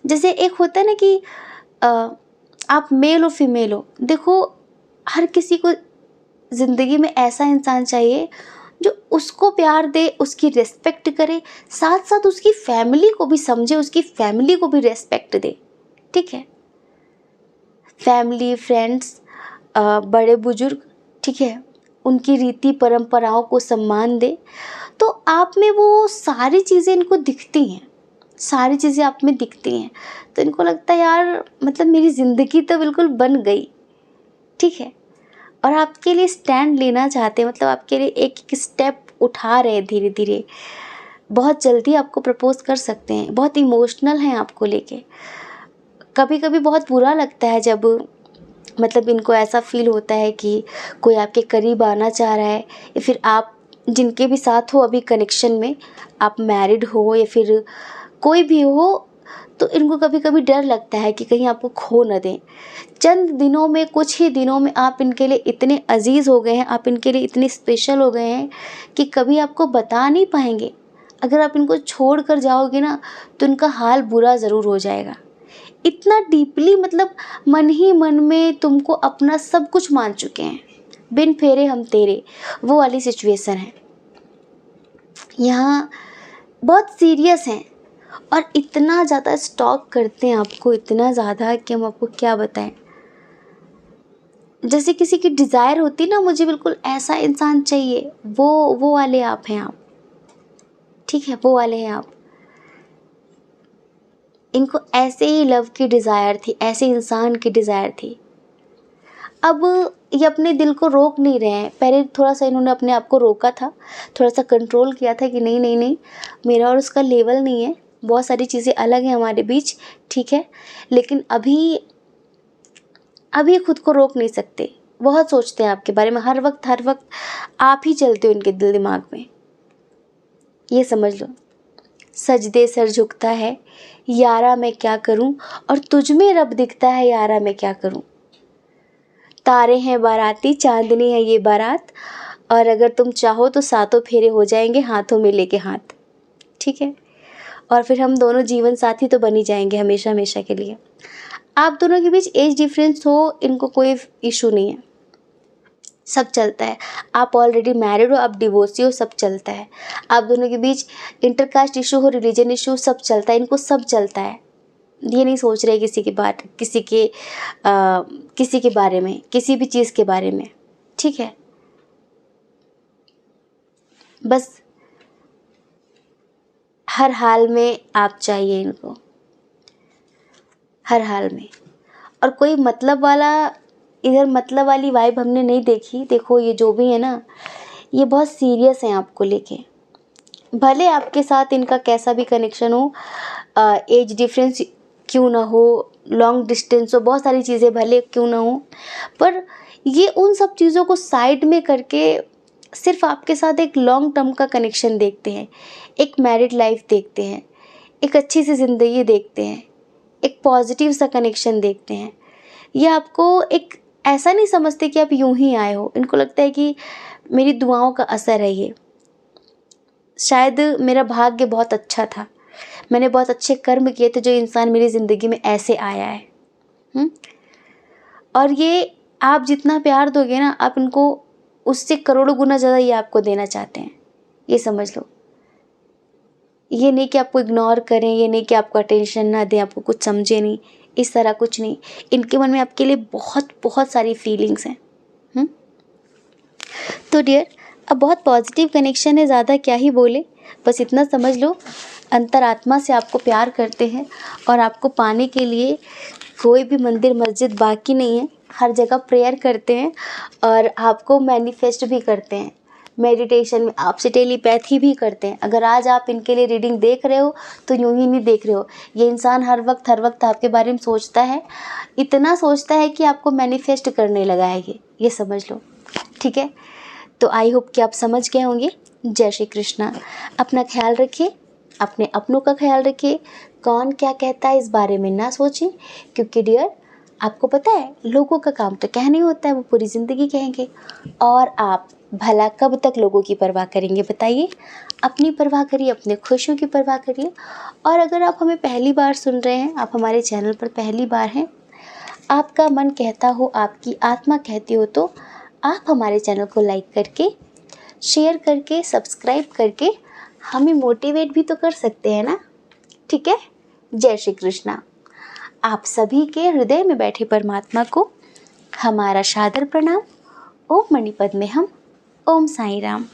जैसे एक होता है ना कि आप मेल हो फीमेल हो, देखो हर किसी को ज़िंदगी में ऐसा इंसान चाहिए जो उसको प्यार दे, उसकी रिस्पेक्ट करे, साथ साथ उसकी फैमिली को भी समझे, उसकी फैमिली को भी रिस्पेक्ट दे, ठीक है? फैमिली, फ्रेंड्स, बड़े बुजुर्ग, ठीक है, उनकी रीति परंपराओं को सम्मान दे। तो आप में वो सारी चीज़ें इनको दिखती हैं, सारी चीज़ें आप में दिखती हैं। तो इनको लगता है यार मतलब मेरी ज़िंदगी तो बिल्कुल बन गई, ठीक है? और आपके लिए स्टैंड लेना चाहते हैं, मतलब आपके लिए एक एक स्टेप उठा रहे हैं धीरे धीरे। बहुत जल्दी आपको प्रपोज कर सकते हैं, बहुत इमोशनल हैं आपको लेके। कभी कभी बहुत बुरा लगता है जब मतलब इनको ऐसा फील होता है कि कोई आपके करीब आना चाह रहा है, या फिर आप जिनके भी साथ हो अभी कनेक्शन में, आप मैरिड हो या फिर कोई भी हो, तो इनको कभी कभी डर लगता है कि कहीं आपको खो न दें। चंद दिनों में, कुछ ही दिनों में आप इनके लिए इतने अजीज़ हो गए हैं, आप इनके लिए इतने स्पेशल हो गए हैं कि कभी आपको बता नहीं पाएंगे। अगर आप इनको छोड़ कर जाओगे ना तो इनका हाल बुरा ज़रूर हो जाएगा। इतना डीपली मतलब मन ही मन में तुमको अपना सब कुछ मान चुके हैं, बिन फेरे हम तेरे, वो वाली सिचुएशन है यहाँ। बहुत सीरियस हैं और इतना ज़्यादा स्टॉक करते हैं आपको, इतना ज़्यादा कि हम आपको क्या बताएं। जैसे किसी की डिज़ायर होती ना, मुझे बिल्कुल ऐसा इंसान चाहिए, वो वाले आप हैं आप, ठीक है? वो वाले हैं आप। इनको ऐसे ही लव की डिज़ायर थी, ऐसे इंसान की डिज़ायर थी। अब ये अपने दिल को रोक नहीं रहे हैं। पहले थोड़ा सा इन्होंने अपने आप को रोका था, थोड़ा सा कंट्रोल किया था कि नहीं नहीं नहीं, मेरा और उसका लेवल नहीं है, बहुत सारी चीज़ें अलग हैं हमारे बीच, ठीक है? लेकिन अभी खुद को रोक नहीं सकते। बहुत सोचते हैं आपके बारे में, हर वक्त आप ही चलते हो इनके दिल दिमाग में, ये समझ लो। सजदे सर झुकता है यारा मैं क्या करूं, और तुझ में रब दिखता है यारा मैं क्या करूं। तारे हैं बाराती, चांदनी है ये बारात, और अगर तुम चाहो तो सातों फेरे हो जाएंगे हाथों में लेके हाथ, ठीक है? और फिर हम दोनों जीवन साथी तो बन ही जाएंगे हमेशा हमेशा के लिए। आप दोनों के बीच एज डिफरेंस हो, इनको कोई इशू नहीं है, सब चलता है। आप ऑलरेडी मैरिड हो, आप डिवोर्सी हो, सब चलता है। आप दोनों के बीच इंटरकास्ट इशू हो, रिलीजन इशू, सब चलता है, इनको सब चलता है। ये नहीं सोच रहे किसी की बात, किसी के बारे में, किसी भी चीज़ के बारे में, ठीक है? बस हर हाल में आप चाहिए इनको, हर हाल में। और कोई मतलब वाला, इधर मतलब वाली वाइब हमने नहीं देखी। देखो ये जो भी है ना, ये बहुत सीरियस हैं आपको लेके। भले आपके साथ इनका कैसा भी कनेक्शन हो, एज डिफरेंस क्यों ना हो, लॉन्ग डिस्टेंस हो, बहुत सारी चीज़ें भले क्यों ना हो, पर ये उन सब चीज़ों को साइड में करके सिर्फ आपके साथ एक लॉन्ग टर्म का कनेक्शन देखते हैं, एक मैरिड लाइफ देखते हैं, एक अच्छी सी ज़िंदगी देखते हैं, एक पॉजिटिव सा कनेक्शन देखते हैं। ये आपको एक ऐसा नहीं समझते कि आप यूं ही आए हो। इनको लगता है कि मेरी दुआओं का असर है ये, शायद मेरा भाग्य बहुत अच्छा था, मैंने बहुत अच्छे कर्म किए थे जो इंसान मेरी ज़िंदगी में ऐसे आया है। और ये आप जितना प्यार दोगे ना, आप इनको उससे करोड़ों गुना ज़्यादा ये आपको देना चाहते हैं, ये समझ लो। ये नहीं कि आपको इग्नोर करें, ये नहीं कि आपको अटेंशन ना दें, आपको कुछ समझे नहीं, इस तरह कुछ नहीं। इनके मन में आपके लिए बहुत बहुत सारी फीलिंग्स हैं। तो डियर, अब बहुत पॉजिटिव कनेक्शन है, ज़्यादा क्या ही बोले, बस इतना समझ लो अंतरात्मा से आपको प्यार करते हैं और आपको पाने के लिए कोई भी मंदिर मस्जिद बाकी नहीं है, हर जगह प्रेयर करते हैं और आपको मैनिफेस्ट भी करते हैं। मेडिटेशन में आपसे टेलीपैथी भी करते हैं। अगर आज आप इनके लिए रीडिंग देख रहे हो तो यूं ही नहीं देख रहे हो, ये इंसान हर वक्त आपके बारे में सोचता है, इतना सोचता है कि आपको मैनिफेस्ट करने लगा है ये समझ लो। ठीक है, तो आई होप कि आप समझ गए होंगे। जय श्री कृष्णा। अपना ख्याल रखिए, अपने अपनों का ख्याल रखिए। कौन क्या कहता है इस बारे में ना सोचें, क्योंकि डियर आपको पता है लोगों का काम तो कहना ही होता है, वो पूरी ज़िंदगी कहेंगे। और आप भला कब तक लोगों की परवाह करेंगे बताइए। अपनी परवाह करिए, अपने खुशियों की परवाह करिए। और अगर आप हमें पहली बार सुन रहे हैं, आप हमारे चैनल पर पहली बार हैं, आपका मन कहता हो, आपकी आत्मा कहती हो, तो आप हमारे चैनल को लाइक करके, शेयर करके, सब्सक्राइब करके हमें मोटिवेट भी तो कर सकते हैं ना। ठीक है, जय श्री कृष्णा। आप सभी के हृदय में बैठे परमात्मा को हमारा सादर प्रणाम। ओम मणिपद में हम। ओम साईं राम।